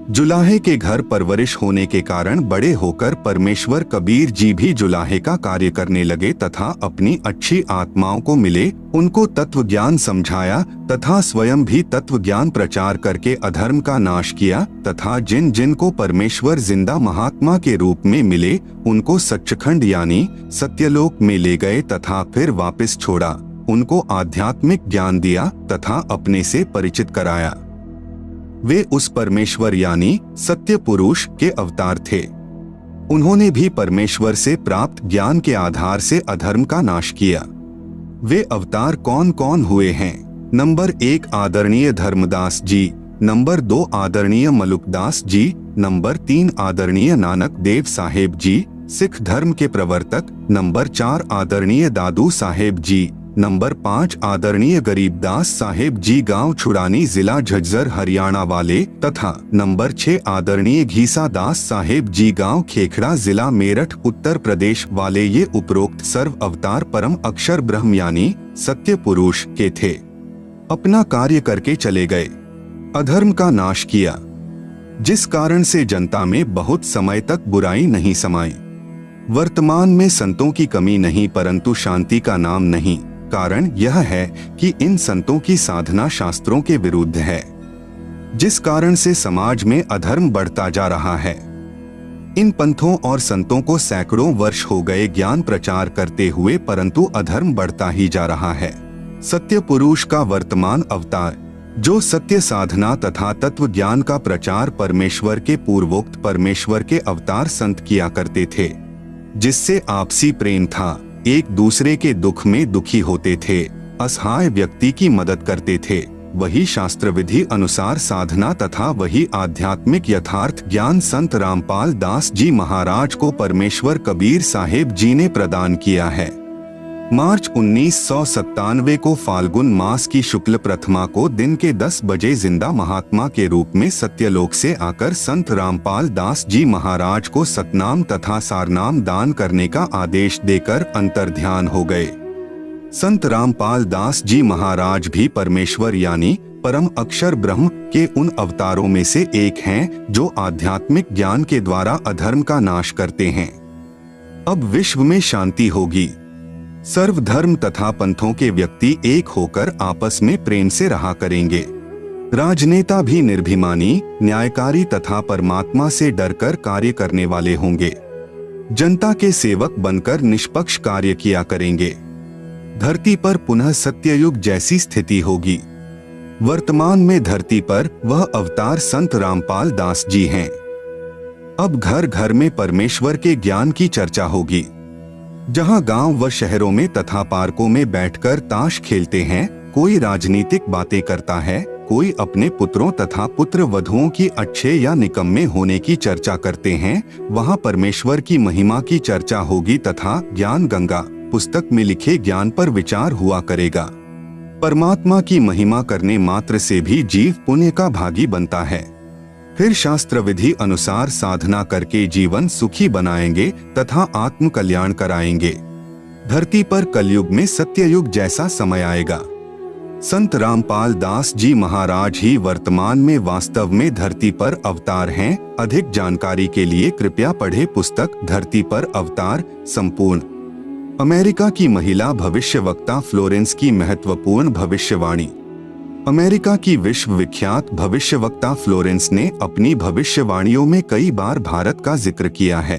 जुलाहे के घर परवरिश होने के कारण बड़े होकर परमेश्वर कबीर जी भी जुलाहे का कार्य करने लगे तथा अपनी अच्छी आत्माओं को मिले, उनको तत्व ज्ञान समझाया तथा स्वयं भी तत्व ज्ञान प्रचार करके अधर्म का नाश किया तथा जिन जिन को परमेश्वर जिंदा महात्मा के रूप में मिले उनको सच्चखंड यानी सत्यलोक में ले गए तथा फिर वापस छोड़ा। उनको आध्यात्मिक ज्ञान दिया तथा अपने से परिचित कराया। वे उस परमेश्वर यानी सत्य पुरुष के अवतार थे। उन्होंने भी परमेश्वर से प्राप्त ज्ञान के आधार से अधर्म का नाश किया। वे अवतार कौन कौन हुए हैं? नंबर 1 आदरणीय धर्मदास जी, नंबर 2 आदरणीय मलुकदास जी, नंबर 3 आदरणीय नानक देव साहेब जी, सिख धर्म के प्रवर्तक, नंबर 4 आदरणीय दादू साहेब जी, नंबर 5 आदरणीय गरीबदास साहेब जी गांव छुड़ानी जिला झज्जर हरियाणा वाले तथा नंबर 6 आदरणीय घीसा दास साहेब जी गांव खेखड़ा जिला मेरठ उत्तर प्रदेश वाले ये उपरोक्त सर्व अवतार परम अक्षर ब्रह्म यानी सत्य पुरुष के थे। अपना कार्य करके चले गए, अधर्म का नाश किया, जिस कारण से जनता में बहुत समय तक बुराई नहीं समाई। वर्तमान में संतों की कमी नहीं परंतु शांति का नाम नहीं। कारण यह है कि इन संतों की साधना शास्त्रों के विरुद्ध है, जिस कारण से समाज में अधर्म बढ़ता जा रहा है। इन पंथों और संतों को सैकड़ों वर्ष हो गए ज्ञान प्रचार करते हुए परंतु अधर्म बढ़ता ही जा रहा है। सत्य पुरुष का वर्तमान अवतार जो सत्य साधना तथा तत्व ज्ञान का प्रचार परमेश्वर के पूर्वोक्त परमेश्वर के अवतार संत किया करते थे, जिससे आपसी प्रेम था, एक दूसरे के दुख में दुखी होते थे, असहाय व्यक्ति की मदद करते थे, वही शास्त्र विधि अनुसार साधना तथा वही आध्यात्मिक यथार्थ ज्ञान संत रामपाल दास जी महाराज को परमेश्वर कबीर साहेब जी ने प्रदान किया है। मार्च 1997 को फाल्गुन मास की शुक्ल प्रथमा को दिन के 10 बजे जिंदा महात्मा के रूप में सत्यलोक से आकर संत रामपाल दास जी महाराज को सतनाम तथा सारनाम दान करने का आदेश देकर अंतर्ध्यान हो गए। संत रामपाल दास जी महाराज भी परमेश्वर यानी परम अक्षर ब्रह्म के उन अवतारों में से एक हैं जो आध्यात्मिक ज्ञान के द्वारा अधर्म का नाश करते हैं। अब विश्व में शांति होगी। सर्व धर्म तथा पंथों के व्यक्ति एक होकर आपस में प्रेम से रहा करेंगे। राजनेता भी निर्भिमानी, न्यायकारी तथा परमात्मा से डरकर कार्य करने वाले होंगे। जनता के सेवक बनकर निष्पक्ष कार्य किया करेंगे। धरती पर पुनः सत्ययुग जैसी स्थिति होगी। वर्तमान में धरती पर वह अवतार संत रामपाल दास जी हैं। अब घर घर में परमेश्वर के ज्ञान की चर्चा होगी। जहां गांव व शहरों में तथा पार्कों में बैठकर ताश खेलते हैं, कोई राजनीतिक बातें करता है, कोई अपने पुत्रों तथा पुत्र वधुओं की अच्छे या निकम्मे होने की चर्चा करते हैं, वहां परमेश्वर की महिमा की चर्चा होगी तथा ज्ञान गंगा पुस्तक में लिखे ज्ञान पर विचार हुआ करेगा। परमात्मा की महिमा करने मात्र से भी जीव पुण्य का भागी बनता है। फिर शास्त्र विधि अनुसार साधना करके जीवन सुखी बनाएंगे तथा आत्म कल्याण कराएंगे। धरती पर कलयुग में सत्ययुग जैसा समय आएगा। संत रामपाल दास जी महाराज ही वर्तमान में वास्तव में धरती पर अवतार हैं। अधिक जानकारी के लिए कृपया पढ़े पुस्तक धरती पर अवतार संपूर्ण। अमेरिका की महिला भविष्यवक्ता फ्लोरेंस की महत्वपूर्ण भविष्यवाणी। अमेरिका की विश्वविख्यात भविष्यवक्ता फ्लोरेंस ने अपनी भविष्यवाणियों में कई बार भारत का जिक्र किया है।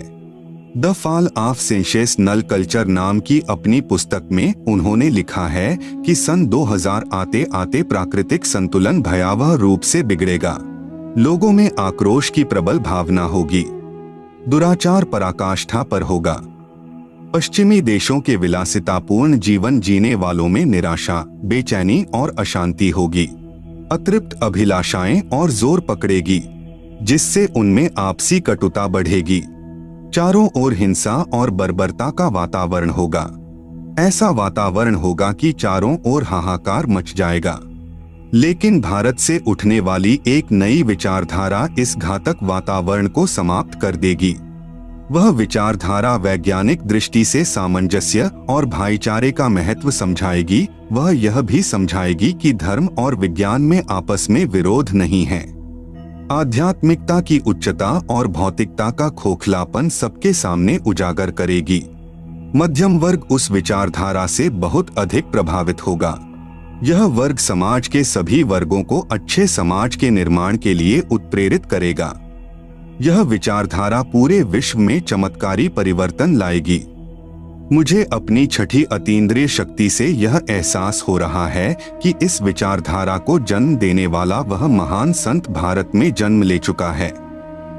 The fall of sensational culture नाम की अपनी पुस्तक में उन्होंने लिखा है कि सन 2000 आते आते प्राकृतिक संतुलन भयावह रूप से बिगड़ेगा। लोगों में आक्रोश की प्रबल भावना होगी। दुराचार पराकाष्ठा पर होगा। पश्चिमी देशों के विलासितापूर्ण जीवन जीने वालों में निराशा, बेचैनी और अशांति होगी। अतृप्त अभिलाषाएं और जोर पकड़ेगी, जिससे उनमें आपसी कटुता बढ़ेगी। चारों ओर हिंसा और बर्बरता का वातावरण होगा। ऐसा वातावरण होगा कि चारों ओर हाहाकार मच जाएगा। लेकिन भारत से उठने वाली एक नई विचारधारा इस घातक वातावरण को समाप्त कर देगी। वह विचारधारा वैज्ञानिक दृष्टि से सामंजस्य और भाईचारे का महत्व समझाएगी। वह यह भी समझाएगी कि धर्म और विज्ञान में आपस में विरोध नहीं है। आध्यात्मिकता की उच्चता और भौतिकता का खोखलापन सबके सामने उजागर करेगी। मध्यम वर्ग उस विचारधारा से बहुत अधिक प्रभावित होगा। यह वर्ग समाज के सभी वर्गों को अच्छे समाज के निर्माण के लिए उत्प्रेरित करेगा। यह विचारधारा पूरे विश्व में चमत्कारी परिवर्तन लाएगी। मुझे अपनी छठी अतीन्द्रिय शक्ति से यह एहसास हो रहा है कि इस विचारधारा को जन्म देने वाला वह महान संत भारत में जन्म ले चुका है।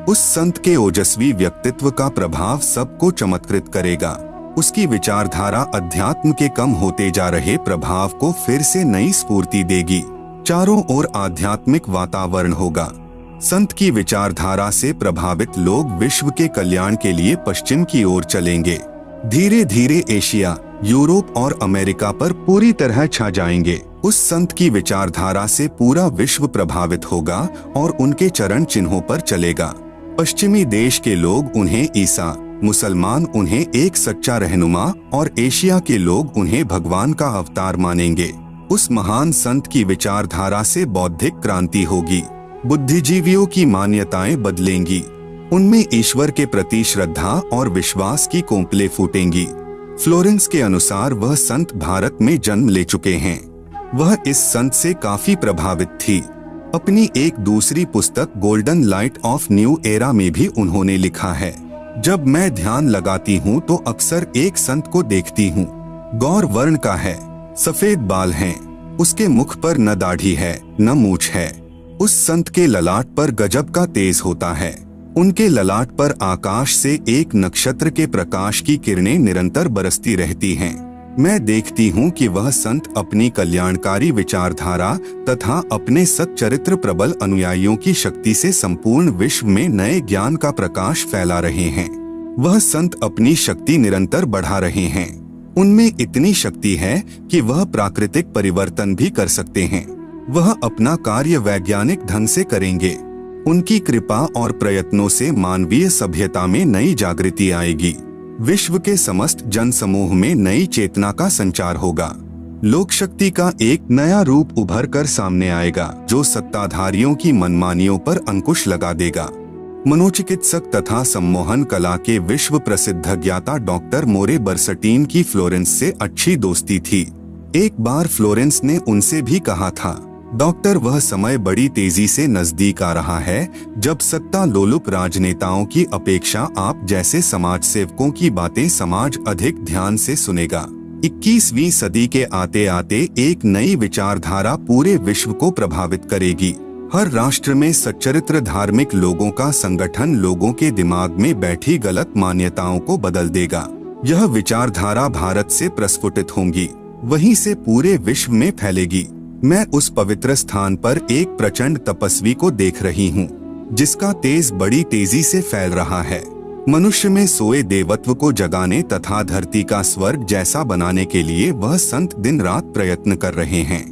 उस संत के ओजस्वी व्यक्तित्व का प्रभाव सबको चमत्कृत करेगा। उसकी विचारधारा अध्यात्म के कम होते जा रहे प्रभाव को फिर से नई स्फूर्ति देगी। चारों ओर आध्यात्मिक वातावरण होगा। संत की विचारधारा से प्रभावित लोग विश्व के कल्याण के लिए पश्चिम की ओर चलेंगे। धीरे धीरे एशिया, यूरोप और अमेरिका पर पूरी तरह छा जाएंगे। उस संत की विचारधारा से पूरा विश्व प्रभावित होगा और उनके चरण चिन्हों पर चलेगा। पश्चिमी देश के लोग उन्हें ईसा, मुसलमान उन्हें एक सच्चा रहनुमा और एशिया के लोग उन्हें भगवान का अवतार मानेंगे। उस महान संत की विचारधारा से बौद्धिक क्रांति होगी। बुद्धिजीवियों की मान्यताएं बदलेंगी। उनमें ईश्वर के प्रति श्रद्धा और विश्वास की कोंपलें फूटेंगी। फ्लोरेंस के अनुसार वह संत भारत में जन्म ले चुके हैं। वह इस संत से काफी प्रभावित थी। अपनी एक दूसरी पुस्तक golden light of new era में भी उन्होंने लिखा है, जब मैं ध्यान लगाती हूँ तो अक्सर एक संत को देखती हूँ। गौर वर्ण का है, सफेद बाल हैं, उसके मुख पर न दाढ़ी है न मूछ है। उस संत के ललाट पर गजब का तेज होता है। उनके ललाट पर आकाश से एक नक्षत्र के प्रकाश की किरणें निरंतर बरसती रहती हैं। मैं देखती हूँ कि वह संत अपनी कल्याणकारी विचारधारा तथा अपने सच्चरित्र प्रबल अनुयायियों की शक्ति से संपूर्ण विश्व में नए ज्ञान का प्रकाश फैला रहे हैं। वह संत अपनी शक्ति निरंतर बढ़ा रहे हैं। उनमें इतनी शक्ति है कि वह प्राकृतिक परिवर्तन भी कर सकते हैं। वह अपना कार्य वैज्ञानिक ढंग से करेंगे। उनकी कृपा और प्रयत्नों से मानवीय सभ्यता में नई जागृति आएगी। विश्व के समस्त जन समूह में नई चेतना का संचार होगा। लोक शक्ति का एक नया रूप उभर कर सामने आएगा, जो सत्ताधारियों की मनमानियों पर अंकुश लगा देगा। मनोचिकित्सक तथा सम्मोहन कला के विश्व प्रसिद्ध ज्ञाता डॉक्टर मोरे बर्सटीन की फ्लोरेंस से अच्छी दोस्ती थी। एक बार फ्लोरेंस ने उनसे भी कहा था, डॉक्टर, वह समय बड़ी तेजी से नजदीक आ रहा है जब सत्ता लोलुप राजनेताओं की अपेक्षा आप जैसे समाज सेवकों की बातें समाज अधिक ध्यान से सुनेगा। 21वीं सदी के आते आते एक नई विचारधारा पूरे विश्व को प्रभावित करेगी। हर राष्ट्र में सच्चरित्र धार्मिक लोगों का संगठन लोगों के दिमाग में बैठी गलत मान्यताओं को बदल देगा। यह विचारधारा भारत से प्रस्फुटित होंगी, वहीं से पूरे विश्व में फैलेगी। मैं उस पवित्र स्थान पर एक प्रचंड तपस्वी को देख रही हूँ, जिसका तेज बड़ी तेजी से फैल रहा है। मनुष्य में सोए देवत्व को जगाने तथा धरती का स्वर्ग जैसा बनाने के लिए वह संत दिन रात प्रयत्न कर रहे हैं।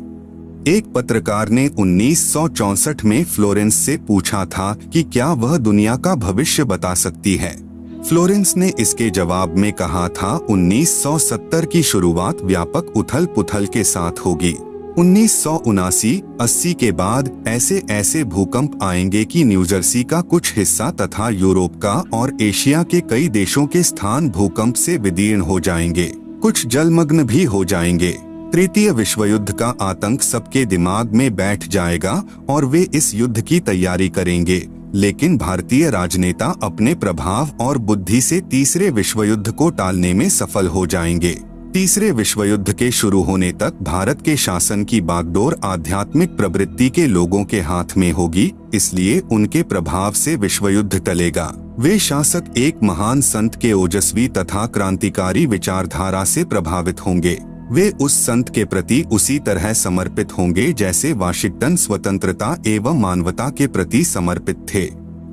एक पत्रकार ने 1964 में फ्लोरेंस से पूछा था कि क्या वह दुनिया का भविष्य बता सकती है। फ्लोरेंस ने इसके जवाब में कहा था, 1970 की शुरुआत व्यापक उथल पुथल के साथ होगी। 1979-80 के बाद ऐसे ऐसे भूकंप आएंगे कि न्यूजर्सी का कुछ हिस्सा तथा यूरोप का और एशिया के कई देशों के स्थान भूकंप से विदीर्ण हो जाएंगे। कुछ जलमग्न भी हो जाएंगे। तृतीय विश्व युद्ध का आतंक सबके दिमाग में बैठ जाएगा और वे इस युद्ध की तैयारी करेंगे, लेकिन भारतीय राजनेता अपने प्रभाव और बुद्धि से तीसरे विश्व युद्ध को टालने में सफल हो जाएंगे। तीसरे विश्व युद्ध के शुरू होने तक भारत के शासन की बागडोर आध्यात्मिक प्रवृत्ति के लोगों के हाथ में होगी, इसलिए उनके प्रभाव से विश्व युद्ध टलेगा। वे शासक एक महान संत के ओजस्वी तथा क्रांतिकारी विचारधारा से प्रभावित होंगे। वे उस संत के प्रति उसी तरह समर्पित होंगे जैसे वाशिंगटन स्वतंत्रता एवं मानवता के प्रति समर्पित थे।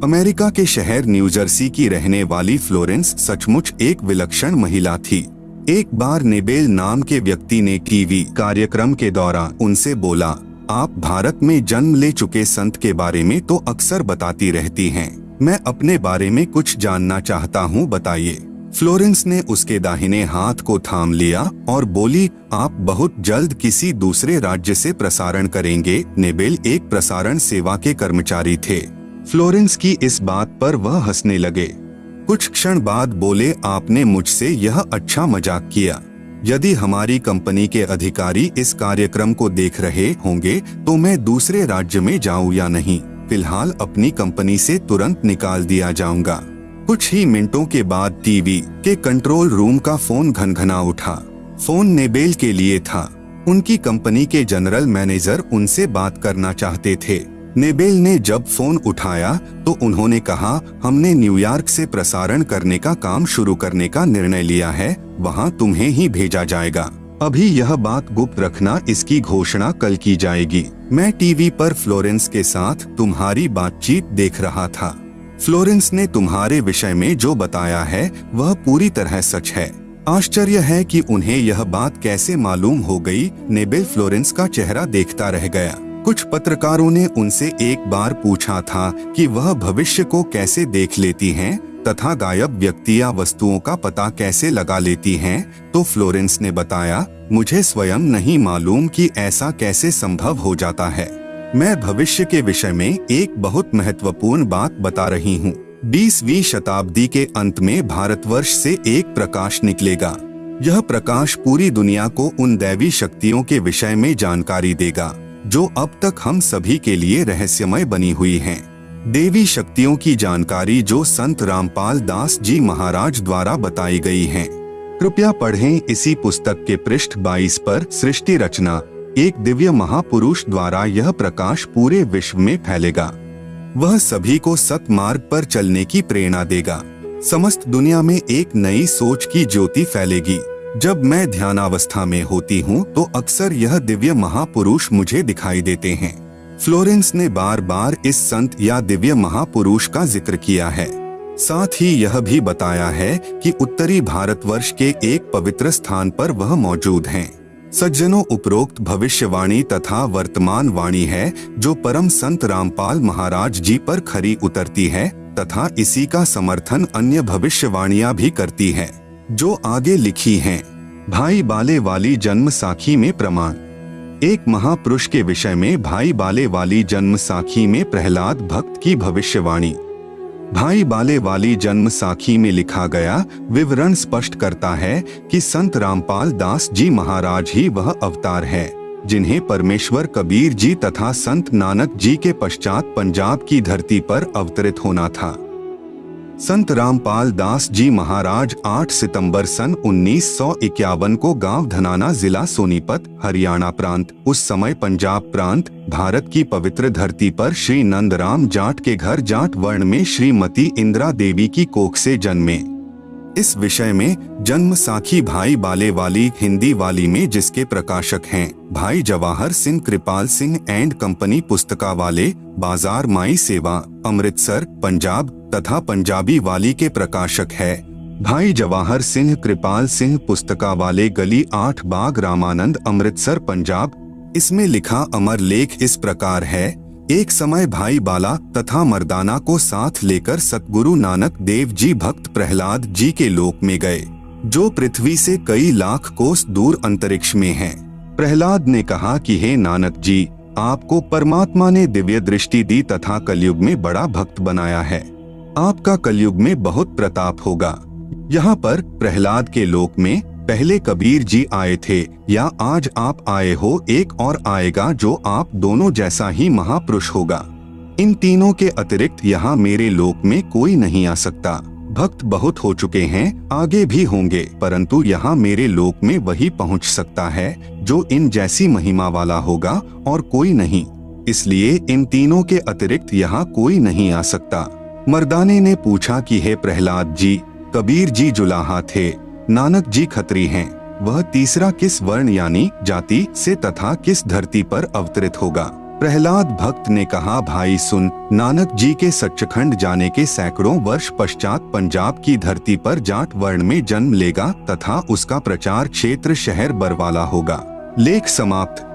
अमेरिका के शहर न्यूजर्सी की रहने वाली फ्लोरेंस सचमुच एक विलक्षण महिला थी। एक बार नेबेल नाम के व्यक्ति ने टीवी कार्यक्रम के दौरान उनसे बोला, आप भारत में जन्म ले चुके संत के बारे में तो अक्सर बताती रहती हैं, मैं अपने बारे में कुछ जानना चाहता हूँ, बताइए। फ्लोरेंस ने उसके दाहिने हाथ को थाम लिया और बोली, आप बहुत जल्द किसी दूसरे राज्य से प्रसारण करेंगे। नेबेल एक प्रसारण सेवा के कर्मचारी थे। फ्लोरेंस की इस बात पर वह हंसने लगे। कुछ क्षण बाद बोले, आपने मुझसे यह अच्छा मजाक किया। यदि हमारी कंपनी के अधिकारी इस कार्यक्रम को देख रहे होंगे तो मैं दूसरे राज्य में जाऊं या नहीं, फिलहाल अपनी कंपनी से तुरंत निकाल दिया जाऊंगा। कुछ ही मिनटों के बाद टीवी के कंट्रोल रूम का फोन घनघना उठा। फोन नेबेल के लिए था। उनकी कंपनी के जनरल मैनेजर उनसे बात करना चाहते थे। नेबेल ने जब फोन उठाया तो उन्होंने कहा, हमने न्यूयॉर्क से प्रसारण करने का काम शुरू करने का निर्णय लिया है, वहां तुम्हें ही भेजा जाएगा। अभी यह बात गुप्त रखना, इसकी घोषणा कल की जाएगी। मैं टीवी पर फ्लोरेंस के साथ तुम्हारी बातचीत देख रहा था। फ्लोरेंस ने तुम्हारे विषय में जो बताया है वह पूरी तरह सच है। आश्चर्य है कि उन्हें यह बात कैसे मालूम हो गई। नेबेल फ्लोरेंस का चेहरा देखता रह गया। कुछ पत्रकारों ने उनसे एक बार पूछा था कि वह भविष्य को कैसे देख लेती हैं तथा गायब व्यक्ति या वस्तुओं का पता कैसे लगा लेती हैं, तो फ्लोरेंस ने बताया, मुझे स्वयं नहीं मालूम कि ऐसा कैसे संभव हो जाता है। मैं भविष्य के विषय में एक बहुत महत्वपूर्ण बात बता रही हूँ। 20वीं शताब्दी के अंत में भारतवर्ष से एक प्रकाश निकलेगा। यह प्रकाश पूरी दुनिया को उन दैवी शक्तियों के विषय में जानकारी देगा जो अब तक हम सभी के लिए रहस्यमय बनी हुई हैं। देवी शक्तियों की जानकारी जो संत रामपाल दास जी महाराज द्वारा बताई गई हैं। कृपया पढ़ें इसी पुस्तक के पृष्ठ 22 पर। सृष्टि रचना, एक दिव्य महापुरुष द्वारा यह प्रकाश पूरे विश्व में फैलेगा। वह सभी को सतमार्ग पर चलने की प्रेरणा देगा। समस्त दुनिया में एक नई सोच की ज्योति फैलेगी। जब मैं ध्यानावस्था में होती हूँ तो अक्सर यह दिव्य महापुरुष मुझे दिखाई देते हैं। फ्लोरेंस ने बार बार इस संत या दिव्य महापुरुष का जिक्र किया है। साथ ही यह भी बताया है कि उत्तरी भारतवर्ष के एक पवित्र स्थान पर वह मौजूद हैं। सज्जनों, उपरोक्त भविष्यवाणी तथा वर्तमान वाणी है जो परम संत रामपाल महाराज जी पर खरी उतरती है तथा इसी का समर्थन अन्य भविष्यवाणियां भी करती है जो आगे लिखी हैं। भाई बाले वाली जन्म साखी में प्रमाण। एक महापुरुष के विषय में भाई बाले वाली जन्म साखी में प्रहलाद भक्त की भविष्यवाणी। भाई बाले वाली जन्म साखी में लिखा गया विवरण स्पष्ट करता है कि संत रामपाल दास जी महाराज ही वह अवतार है जिन्हें परमेश्वर कबीर जी तथा संत नानक जी के पश्चात पंजाब की धरती पर अवतरित होना था। संत रामपाल दास जी महाराज 8 सितंबर सन 1951 को गांव धनाना, जिला सोनीपत, हरियाणा प्रांत, उस समय पंजाब प्रांत, भारत की पवित्र धरती पर श्री नंदराम जाट के घर जाट वर्ण में श्रीमती इंदिरा देवी की कोख से जन्मे। इस विषय में जन्म साखी भाई बाले वाली हिंदी वाली में जिसके प्रकाशक हैं भाई जवाहर सिंह कृपाल सिंह एंड कंपनी पुस्तकावाले, बाजार माई सेवा, अमृतसर, पंजाब तथा पंजाबी वाली के प्रकाशक है भाई जवाहर सिंह कृपाल सिंह पुस्तकावाले, गली 8 बाग रामानंद, अमृतसर, पंजाब। इसमें लिखा अमर लेख इस प्रकार है। एक समय भाई बाला तथा मर्दाना को साथ लेकर सतगुरु नानक देव जी भक्त प्रहलाद जी के लोक में गए जो पृथ्वी से कई लाख कोस दूर अंतरिक्ष में है। प्रहलाद ने कहा कि हे नानक जी, आपको परमात्मा ने दिव्य दृष्टि दी तथा कलयुग में बड़ा भक्त बनाया है। आपका कलयुग में बहुत प्रताप होगा। यहाँ पर प्रहलाद के लोक में पहले कबीर जी आए थे या आज आप आए हो, एक और आएगा जो आप दोनों जैसा ही महापुरुष होगा। इन तीनों के अतिरिक्त यहाँ मेरे लोक में कोई नहीं आ सकता। भक्त बहुत हो चुके हैं, आगे भी होंगे, परंतु यहाँ मेरे लोक में वही पहुँच सकता है जो इन जैसी महिमा वाला होगा और कोई नहीं। इसलिए इन तीनों के अतिरिक्त यहाँ कोई नहीं आ सकता। मर्दाने ने पूछा कि हे प्रहलाद जी, कबीर जी जुलाहा थे, नानक जी खत्री हैं, वह तीसरा किस वर्ण यानी जाति से तथा किस धरती पर अवतरित होगा? प्रहलाद भक्त ने कहा, भाई सुन, नानक जी के सच्चखंड जाने के सैकड़ों वर्ष पश्चात पंजाब की धरती पर जाट वर्ण में जन्म लेगा तथा उसका प्रचार क्षेत्र शहर बरवाला होगा। लेख समाप्त।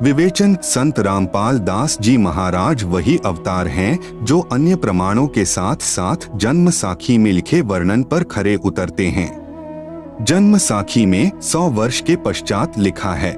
विवेचन, संत रामपाल दास जी महाराज वही अवतार हैं जो अन्य प्रमाणों के साथ साथ जन्म साखी में लिखे वर्णन पर खरे उतरते हैं। जन्म साखी में 100 वर्ष के पश्चात लिखा है।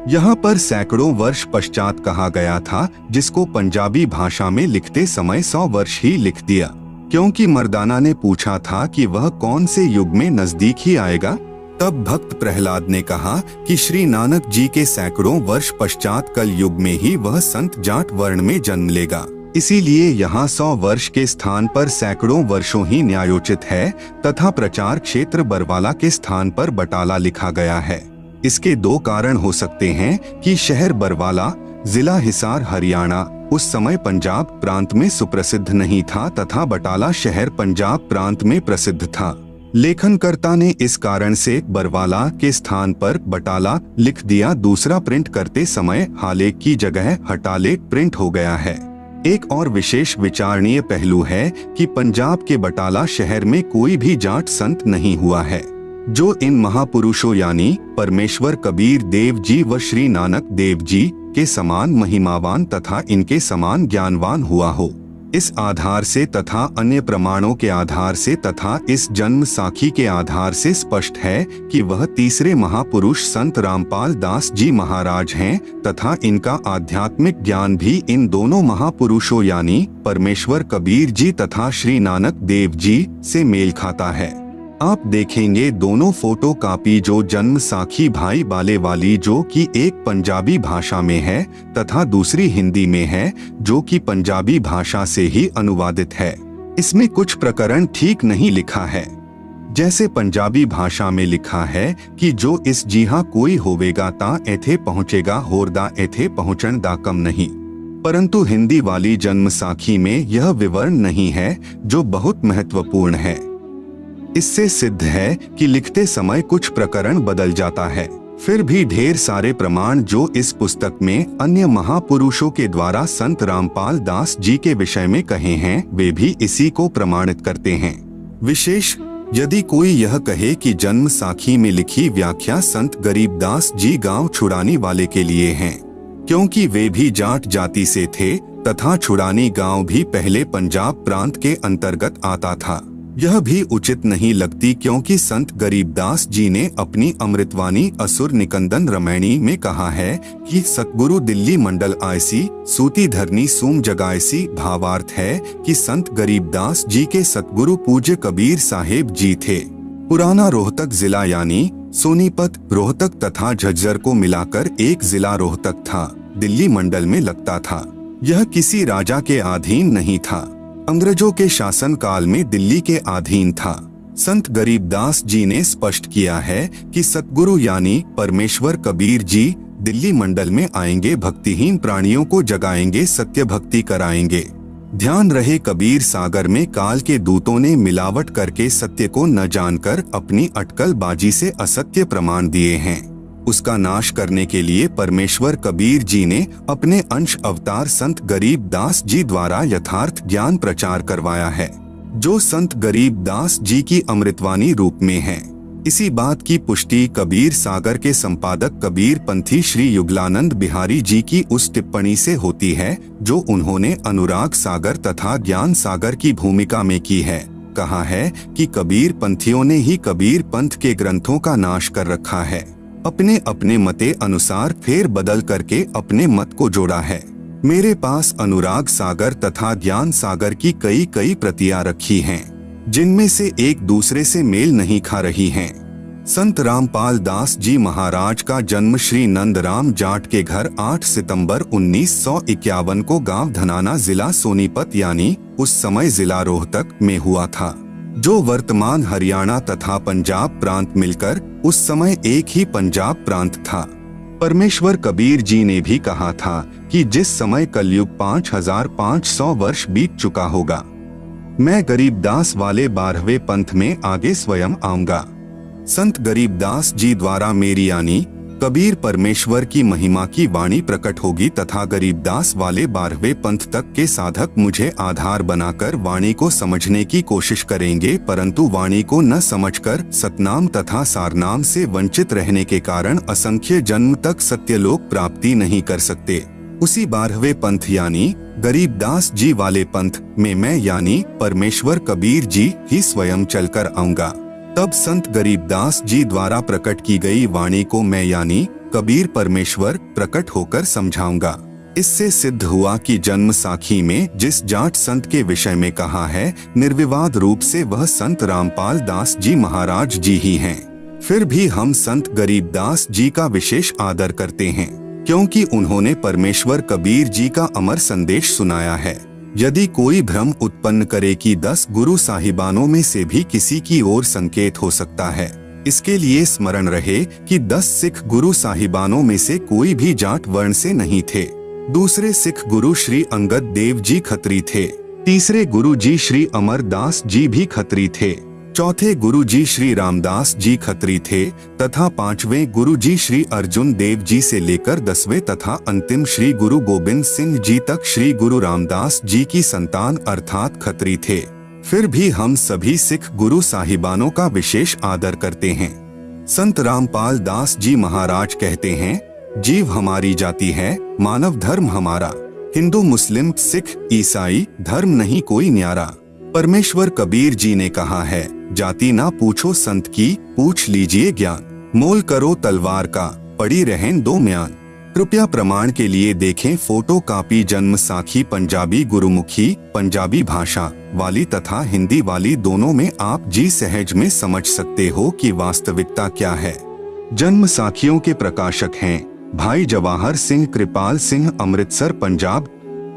यहाँ पर सैकड़ों वर्ष पश्चात कहा गया था, जिसको पंजाबी भाषा में लिखते समय 100 वर्ष ही लिख दिया, क्योंकि मर्दाना ने पूछा था कि वह कौन से युग में नजदीक ही आएगा। तब भक्त प्रहलाद ने कहा कि श्री नानक जी के सैकड़ों वर्ष पश्चात कल युग में ही वह संत जाट वर्ण में जन्म लेगा। इसीलिए यहाँ 100 वर्ष के स्थान पर सैकड़ों वर्षों ही न्यायोचित है तथा प्रचार क्षेत्र बरवाला के स्थान पर बटाला लिखा गया है। इसके दो कारण हो सकते हैं कि शहर बरवाला, जिला हिसार, हरियाणा उस समय पंजाब प्रांत में सुप्रसिद्ध नहीं था तथा बटाला शहर पंजाब प्रांत में प्रसिद्ध था। लेखनकर्ता ने इस कारण से बरवाला के स्थान पर बटाला लिख दिया। दूसरा, प्रिंट करते समय हालेक की जगह हटालेक प्रिंट हो गया है। एक और विशेष विचारणीय पहलू है कि पंजाब के बटाला शहर में कोई भी जाट संत नहीं हुआ है। जो इन महापुरुषों यानी परमेश्वर कबीर देव जी व श्री नानक देव जी के समान महिमावान तथा इनके समान ज्ञानवान हुआ हो। इस आधार से तथा अन्य प्रमाणों के आधार से तथा इस जन्म साखी के आधार से स्पष्ट है कि वह तीसरे महापुरुष संत रामपाल दास जी महाराज हैं तथा इनका आध्यात्मिक ज्ञान भी इन दोनों महापुरुषों यानी परमेश्वर कबीर जी तथा श्री नानक देव जी से मेल खाता है। आप देखेंगे दोनों फोटो कापी जो जन्म साखी भाई बाले वाली जो कि एक पंजाबी भाषा में है तथा दूसरी हिंदी में है जो कि पंजाबी भाषा से ही अनुवादित है। इसमें कुछ प्रकरण ठीक नहीं लिखा है। जैसे पंजाबी भाषा में लिखा है कि जो इस जिहा कोई होवेगा ता एथे पहुँचेगा होरदा एथे पहुँचन दा कम नहीं, परंतु हिंदी वाली जन्म साखी में यह विवरण नहीं है जो बहुत महत्वपूर्ण है। इससे सिद्ध है कि लिखते समय कुछ प्रकरण बदल जाता है। फिर भी ढेर सारे प्रमाण जो इस पुस्तक में अन्य महापुरुषों के द्वारा संत रामपाल दास जी के विषय में कहे हैं वे भी इसी को प्रमाणित करते हैं। विशेष यदि कोई यह कहे कि जन्म साखी में लिखी व्याख्या संत गरीबदास जी गांव छुड़ानी वाले के लिए हैं, क्योंकि वे भी जाट जाति से थे तथा छुड़ानी गांव भी पहले पंजाब प्रांत के अंतर्गत आता था, यह भी उचित नहीं लगती, क्योंकि संत गरीबदास जी ने अपनी अमृतवाणी असुर निकंदन रमैणी में कहा है कि सतगुरु दिल्ली मंडल आयसी सूती धरनी सूम जगायसी। भावार्थ है कि संत गरीबदास जी के सतगुरु पूज्य कबीर साहेब जी थे। पुराना रोहतक जिला यानी सोनीपत, रोहतक तथा झज्जर को मिलाकर एक जिला रोहतक था, दिल्ली मंडल में लगता था। यह किसी राजा के अधीन नहीं था, अंग्रेजों के शासन काल में दिल्ली के अधीन था। संत गरीबदास जी ने स्पष्ट किया है कि सतगुरु यानी परमेश्वर कबीर जी दिल्ली मंडल में आएंगे, भक्तिहीन प्राणियों को जगाएंगे, सत्य भक्ति कराएंगे। ध्यान रहे कबीर सागर में काल के दूतों ने मिलावट करके सत्य को न जानकर अपनी अटकलबाजी से असत्य प्रमाण दिए हैं। उसका नाश करने के लिए परमेश्वर कबीर जी ने अपने अंश अवतार संत गरीबदास जी द्वारा यथार्थ ज्ञान प्रचार करवाया है, जो संत गरीबदास जी की अमृतवाणी रूप में है। इसी बात की पुष्टि कबीर सागर के संपादक कबीर पंथी श्री युगलानंद बिहारी जी की उस टिप्पणी से होती है जो उन्होंने अनुराग सागर तथा ज्ञान सागर की भूमिका में की है। कहा है कि कबीर पंथियों ने ही कबीर पंथ के ग्रंथों का नाश कर रखा है, अपने अपने मते अनुसार फेर बदल करके अपने मत को जोड़ा है। मेरे पास अनुराग सागर तथा ज्ञान सागर की कई प्रतियां रखी हैं, जिनमें से एक दूसरे से मेल नहीं खा रही हैं। संत रामपाल दास जी महाराज का जन्म श्री नंदराम जाट के घर 8 सितंबर 1951 को गांव धनाना जिला सोनीपत यानी उस समय जिला रोहतक में हुआ था, जो वर्तमान हरियाणा तथा पंजाब प्रांत मिलकर उस समय एक ही पंजाब प्रांत था। परमेश्वर कबीर जी ने भी कहा था कि जिस समय कलयुग 5500 वर्ष बीत चुका होगा, मैं गरीबदास वाले 12वें पंथ में आगे स्वयं आऊंगा। संत गरीबदास जी द्वारा मेरी यानी कबीर परमेश्वर की महिमा की वाणी प्रकट होगी तथा गरीबदास वाले 12वें पंथ तक के साधक मुझे आधार बनाकर वाणी को समझने की कोशिश करेंगे, परंतु वाणी को न समझकर सतनाम तथा सारनाम से वंचित रहने के कारण असंख्य जन्म तक सत्यलोक प्राप्ति नहीं कर सकते। उसी 12वें पंथ यानी गरीबदास जी वाले पंथ में मैं यानी परमेश्वर कबीर जी ही स्वयं चलकर आऊंगा। तब संत गरीबदास जी द्वारा प्रकट की गई वाणी को मैं यानी कबीर परमेश्वर प्रकट होकर समझाऊंगा। इससे सिद्ध हुआ कि जन्म साखी में जिस जाट संत के विषय में कहा है, निर्विवाद रूप से वह संत रामपाल दास जी महाराज जी ही हैं। फिर भी हम संत गरीबदास जी का विशेष आदर करते हैं, क्योंकि उन्होंने परमेश्वर कबीर जी का अमर संदेश सुनाया है। यदि कोई भ्रम उत्पन्न करे कि 10 गुरु साहिबानों में से भी किसी की ओर संकेत हो सकता है, इसके लिए स्मरण रहे कि 10 सिख गुरु साहिबानों में से कोई भी जाट वर्ण से नहीं थे। दूसरे सिख गुरु श्री अंगद देव जी खत्री थे, तीसरे गुरु जी श्री अमरदास जी भी खत्री थे, चौथे गुरु जी श्री रामदास जी खत्री थे तथा 5वें गुरु जी श्री अर्जुन देव जी से लेकर 10वें तथा अंतिम श्री गुरु गोविंद सिंह जी तक श्री गुरु रामदास जी की संतान अर्थात खत्री थे। फिर भी हम सभी सिख गुरु साहिबानों का विशेष आदर करते हैं। संत रामपाल दास जी महाराज कहते हैं, जीव हमारी जाति है, मानव धर्म हमारा। हिंदू मुस्लिम सिख ईसाई धर्म नहीं कोई न्यारा। परमेश्वर कबीर जी ने कहा है, जाति ना पूछो संत की, पूछ लीजिए ज्ञान। मोल करो तलवार का, पड़ी रहें दो म्यान। कृपया प्रमाण के लिए देखें फोटो कॉपी जन्म साखी पंजाबी गुरुमुखी पंजाबी भाषा वाली तथा हिंदी वाली दोनों में आप जी सहज में समझ सकते हो कि वास्तविकता क्या है। जन्म साखियों के प्रकाशक हैं भाई जवाहर सिंह कृपाल सिंह, अमृतसर पंजाब।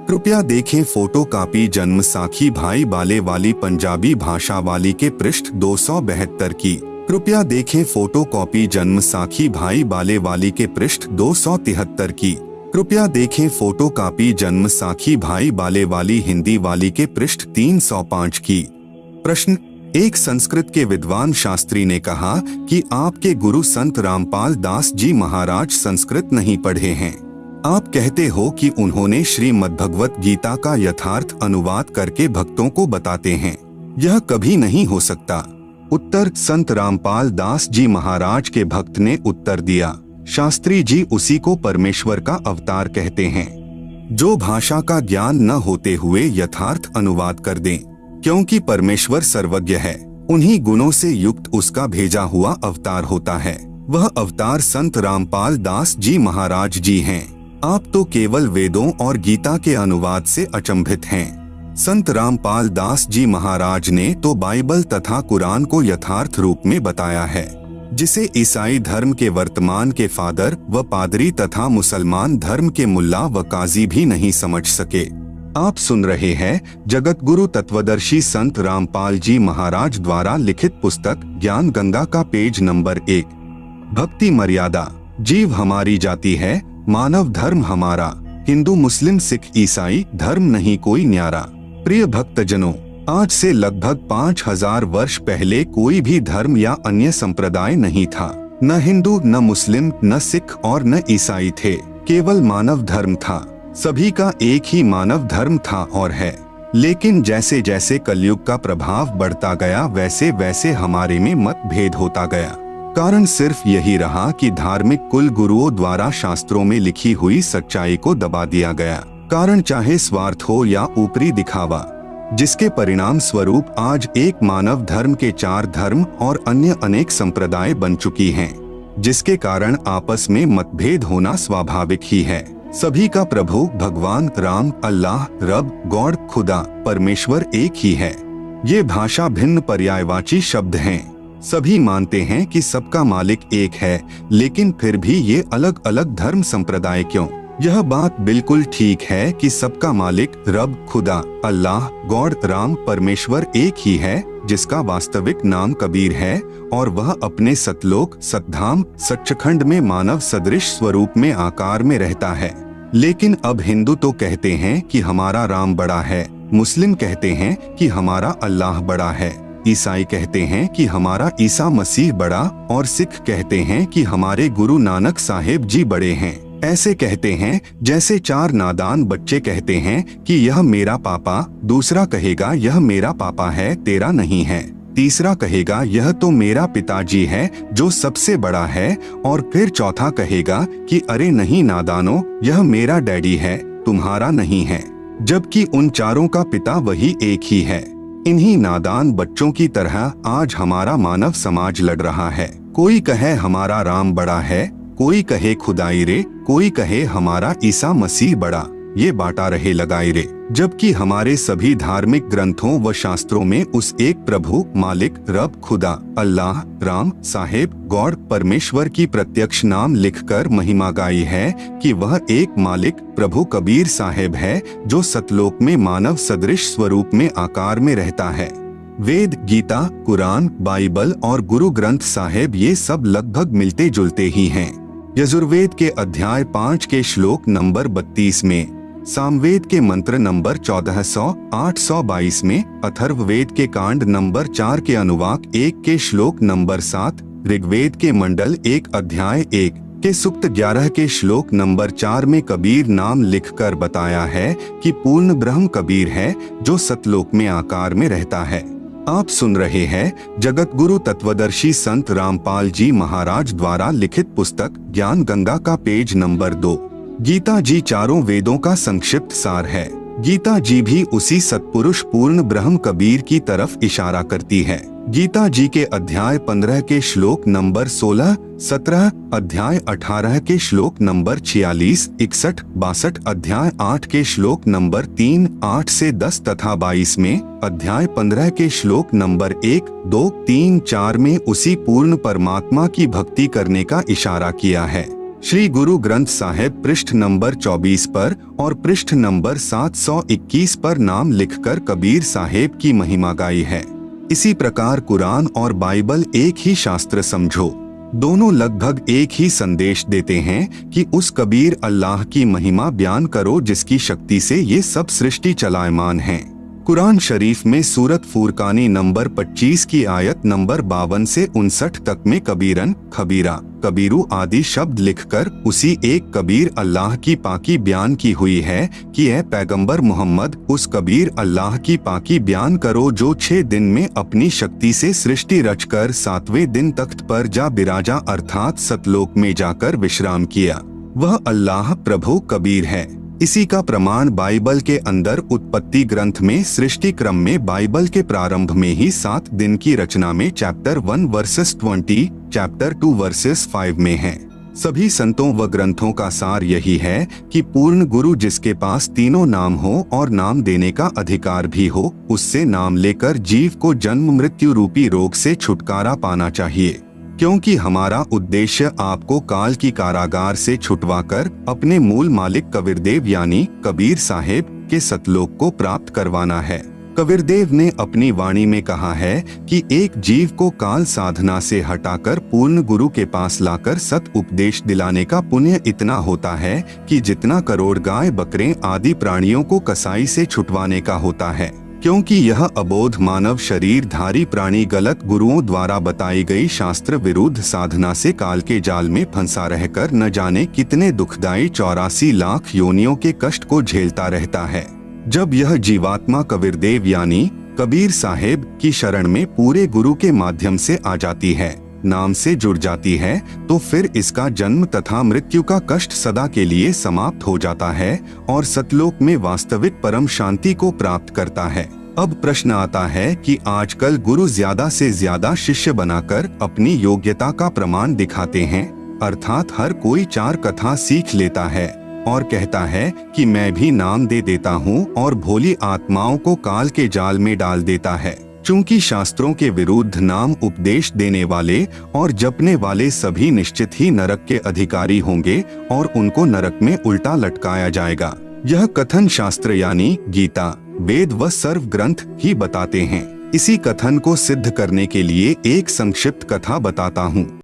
कृपया देखें फोटो कॉपी जन्म साखी भाई बाले वाली पंजाबी भाषा वाली के पृष्ठ 272 की। कृपया देखें फोटो कॉपी जन्म साखी भाई बाले वाली के पृष्ठ 273 की। कृपया देखें फोटो कॉपी जन्म साखी भाई बाले वाली हिंदी वाली के पृष्ठ 305 की। प्रश्न 1, संस्कृत के विद्वान शास्त्री ने कहा कि आपके गुरु संत रामपाल दास जी महाराज संस्कृत नहीं पढ़े हैं। आप कहते हो कि उन्होंने श्रीमद्भगवत गीता का यथार्थ अनुवाद करके भक्तों को बताते हैं। यह कभी नहीं हो सकता। उत्तर, संत रामपाल दास जी महाराज के भक्त ने उत्तर दिया, शास्त्री जी उसी को परमेश्वर का अवतार कहते हैं, जो भाषा का ज्ञान न होते हुए यथार्थ अनुवाद कर दें। क्योंकि परमेश्वर सर्वज्ञ है, उन्हीं गुणों से युक्त उसका भेजा हुआ अवतार होता है। वह अवतार संत रामपाल दास जी महाराज जी हैं। आप तो केवल वेदों और गीता के अनुवाद से अचंभित हैं। संत रामपाल दास जी महाराज ने तो बाइबल तथा कुरान को यथार्थ रूप में बताया है, जिसे ईसाई धर्म के वर्तमान के फादर व पादरी तथा मुसलमान धर्म के मुल्ला व काजी भी नहीं समझ सके। आप सुन रहे हैं जगत गुरु तत्वदर्शी संत रामपाल जी महाराज द्वारा लिखित पुस्तक ज्ञान गंगा का पेज नंबर 1, भक्ति मर्यादा। जीव हमारी जाति है, मानव धर्म हमारा। हिंदू मुस्लिम सिख ईसाई धर्म नहीं कोई न्यारा। प्रिय भक्तजनों, आज से लगभग 5000 वर्ष पहले कोई भी धर्म या अन्य संप्रदाय नहीं था। न हिंदू, न मुस्लिम, न सिख और न ईसाई थे। केवल मानव धर्म था। सभी का एक ही मानव धर्म था और है। लेकिन जैसे जैसे कलयुग का प्रभाव बढ़ता गया, वैसे वैसे हमारे में मतभेद होता गया। कारण सिर्फ यही रहा कि धार्मिक कुल गुरुओं द्वारा शास्त्रों में लिखी हुई सच्चाई को दबा दिया गया। कारण चाहे स्वार्थ हो या ऊपरी दिखावा, जिसके परिणाम स्वरूप आज एक मानव धर्म के 4 धर्म और अन्य अनेक संप्रदाय बन चुकी हैं, जिसके कारण आपस में मतभेद होना स्वाभाविक ही है। सभी का प्रभु भगवान राम, अल्लाह, रब, गॉड, खुदा, परमेश्वर एक ही है। ये भाषा भिन्न पर्यायवाची शब्द हैं। सभी मानते हैं कि सबका मालिक एक है, लेकिन फिर भी ये अलग अलग धर्म संप्रदाय क्यों? यह बात बिल्कुल ठीक है कि सबका मालिक रब, खुदा, अल्लाह, गॉड, राम, परमेश्वर एक ही है, जिसका वास्तविक नाम कबीर है और वह अपने सतलोक, सतधाम, सच्चखंड में मानव सदृश स्वरूप में आकार में रहता है। लेकिन अब हिंदू तो कहते हैं कि हमारा राम बड़ा है, मुस्लिम कहते हैं कि हमारा अल्लाह बड़ा है, ईसाई कहते हैं कि हमारा ईसा मसीह बड़ा और सिख कहते हैं कि हमारे गुरु नानक साहेब जी बड़े हैं। ऐसे कहते हैं जैसे 4 नादान बच्चे कहते हैं कि यह मेरा पापा, दूसरा कहेगा यह मेरा पापा है, तेरा नहीं है, तीसरा कहेगा यह तो मेरा पिताजी है जो सबसे बड़ा है, और फिर चौथा कहेगा कि अरे नहीं नादानो, यह मेरा डैडी है, तुम्हारा नहीं है, जबकि उन चारों का पिता वही एक ही है। इन्हीं नादान बच्चों की तरह आज हमारा मानव समाज लड़ रहा है। कोई कहे हमारा राम बड़ा है, कोई कहे खुदाई रे, कोई कहे हमारा ईसा मसीह बड़ा। ये बांटा रहे लगाई रे, जबकि हमारे सभी धार्मिक ग्रंथों व शास्त्रों में उस एक प्रभु, मालिक, रब, खुदा, अल्लाह, राम, साहेब, गॉड, परमेश्वर की प्रत्यक्ष नाम लिखकर महिमा गाई है कि वह एक मालिक प्रभु कबीर साहेब है, जो सतलोक में मानव सदृश स्वरूप में आकार में रहता है। वेद, गीता, कुरान, बाइबल और गुरु ग्रंथ साहेब ये सब लगभग मिलते जुलते ही हैं। यजुर्वेद के अध्याय 5 के श्लोक नंबर 32 में, सामवेद के मंत्र नंबर 1400-822 में, अथर्ववेद के कांड नंबर 4 के अनुवाक 1 के श्लोक नंबर 7, ऋग्वेद के मंडल 1 अध्याय 1 के सुक्त 11 के श्लोक नंबर 4 में कबीर नाम लिखकर बताया है कि पूर्ण ब्रह्म कबीर है जो सतलोक में आकार में रहता है। आप सुन रहे हैं जगत गुरु तत्वदर्शी संत रामपाल जी महाराज द्वारा लिखित पुस्तक ज्ञान गंगा का पेज नंबर 2। गीता जी चारों वेदों का संक्षिप्त सार है। गीता जी भी उसी सतपुरुष पूर्ण ब्रह्म कबीर की तरफ इशारा करती है। गीता जी के अध्याय 15 के श्लोक नंबर 16, 17, अध्याय 18 के श्लोक नंबर 46, 61, 62, अध्याय 8 के श्लोक नंबर 3, 8 से 10 तथा 22 में, अध्याय 15 के श्लोक नंबर 1, 2, 3, 4 में उसी पूर्ण परमात्मा की भक्ति करने का इशारा किया है। श्री गुरु ग्रंथ साहिब पृष्ठ नंबर 24 पर और पृष्ठ नंबर 721 पर नाम लिखकर कबीर साहेब की महिमा गाई है। इसी प्रकार कुरान और बाइबल एक ही शास्त्र समझो। दोनों लगभग एक ही संदेश देते हैं कि उस कबीर अल्लाह की महिमा बयान करो जिसकी शक्ति से ये सब सृष्टि चलायमान है। कुरान शरीफ में सूरत फुरकानी नंबर 25 की आयत नंबर 52 से 59 तक में कबीरन, खबीरा, कबीरू आदि शब्द लिखकर उसी एक कबीर अल्लाह की पाकी बयान की हुई है कि ऐ पैगंबर मोहम्मद उस कबीर अल्लाह की पाकी बयान करो जो 6 दिन में अपनी शक्ति से सृष्टि रचकर 7वें दिन तख्त पर जा बिराजा अर्थात सतलोक में जाकर विश्राम किया। वह अल्लाह प्रभु कबीर है। इसी का प्रमाण बाइबल के अंदर उत्पत्ति ग्रंथ में सृष्टि क्रम में बाइबल के प्रारंभ में ही 7 दिन की रचना में चैप्टर 1 वर्सेस 20, चैप्टर 2 वर्सेस 5 में है। सभी संतों व ग्रंथों का सार यही है कि पूर्ण गुरु जिसके पास तीनों नाम हो और नाम देने का अधिकार भी हो, उससे नाम लेकर जीव को जन्म मृत्यु रूपी रोग से छुटकारा पाना चाहिए। क्योंकि हमारा उद्देश्य आपको काल की कारागार से छुटवाकर अपने मूल मालिक कबीरदेव यानी कबीर साहेब के सतलोक को प्राप्त करवाना है। कबीरदेव ने अपनी वाणी में कहा है कि एक जीव को काल साधना से हटाकर पूर्ण गुरु के पास लाकर सत उपदेश दिलाने का पुण्य इतना होता है कि जितना करोड़ गाय बकरे आदि प्राणियों को कसाई से छुटवाने का होता है। क्योंकि यह अबोध मानव शरीरधारी प्राणी गलत गुरुओं द्वारा बताई गई शास्त्र विरुद्ध साधना से काल के जाल में फंसा रहकर न जाने कितने दुखदायी 84 लाख योनियों के कष्ट को झेलता रहता है। जब यह जीवात्मा कबीरदेव यानी कबीर साहेब की शरण में पूरे गुरु के माध्यम से आ जाती है, नाम से जुड़ जाती है, तो फिर इसका जन्म तथा मृत्यु का कष्ट सदा के लिए समाप्त हो जाता है और सतलोक में वास्तविक परम शांति को प्राप्त करता है। अब प्रश्न आता है कि आजकल गुरु ज्यादा से ज्यादा शिष्य बनाकर अपनी योग्यता का प्रमाण दिखाते हैं, अर्थात हर कोई 4 कथा सीख लेता है और कहता है कि मैं भी नाम दे देता हूँ और भोली आत्माओं को काल के जाल में डाल देता है। चूंकि शास्त्रों के विरुद्ध नाम उपदेश देने वाले और जपने वाले सभी निश्चित ही नरक के अधिकारी होंगे और उनको नरक में उल्टा लटकाया जाएगा। यह कथन शास्त्र यानी गीता, वेद व सर्व ग्रंथ ही बताते हैं। इसी कथन को सिद्ध करने के लिए एक संक्षिप्त कथा बताता हूँ।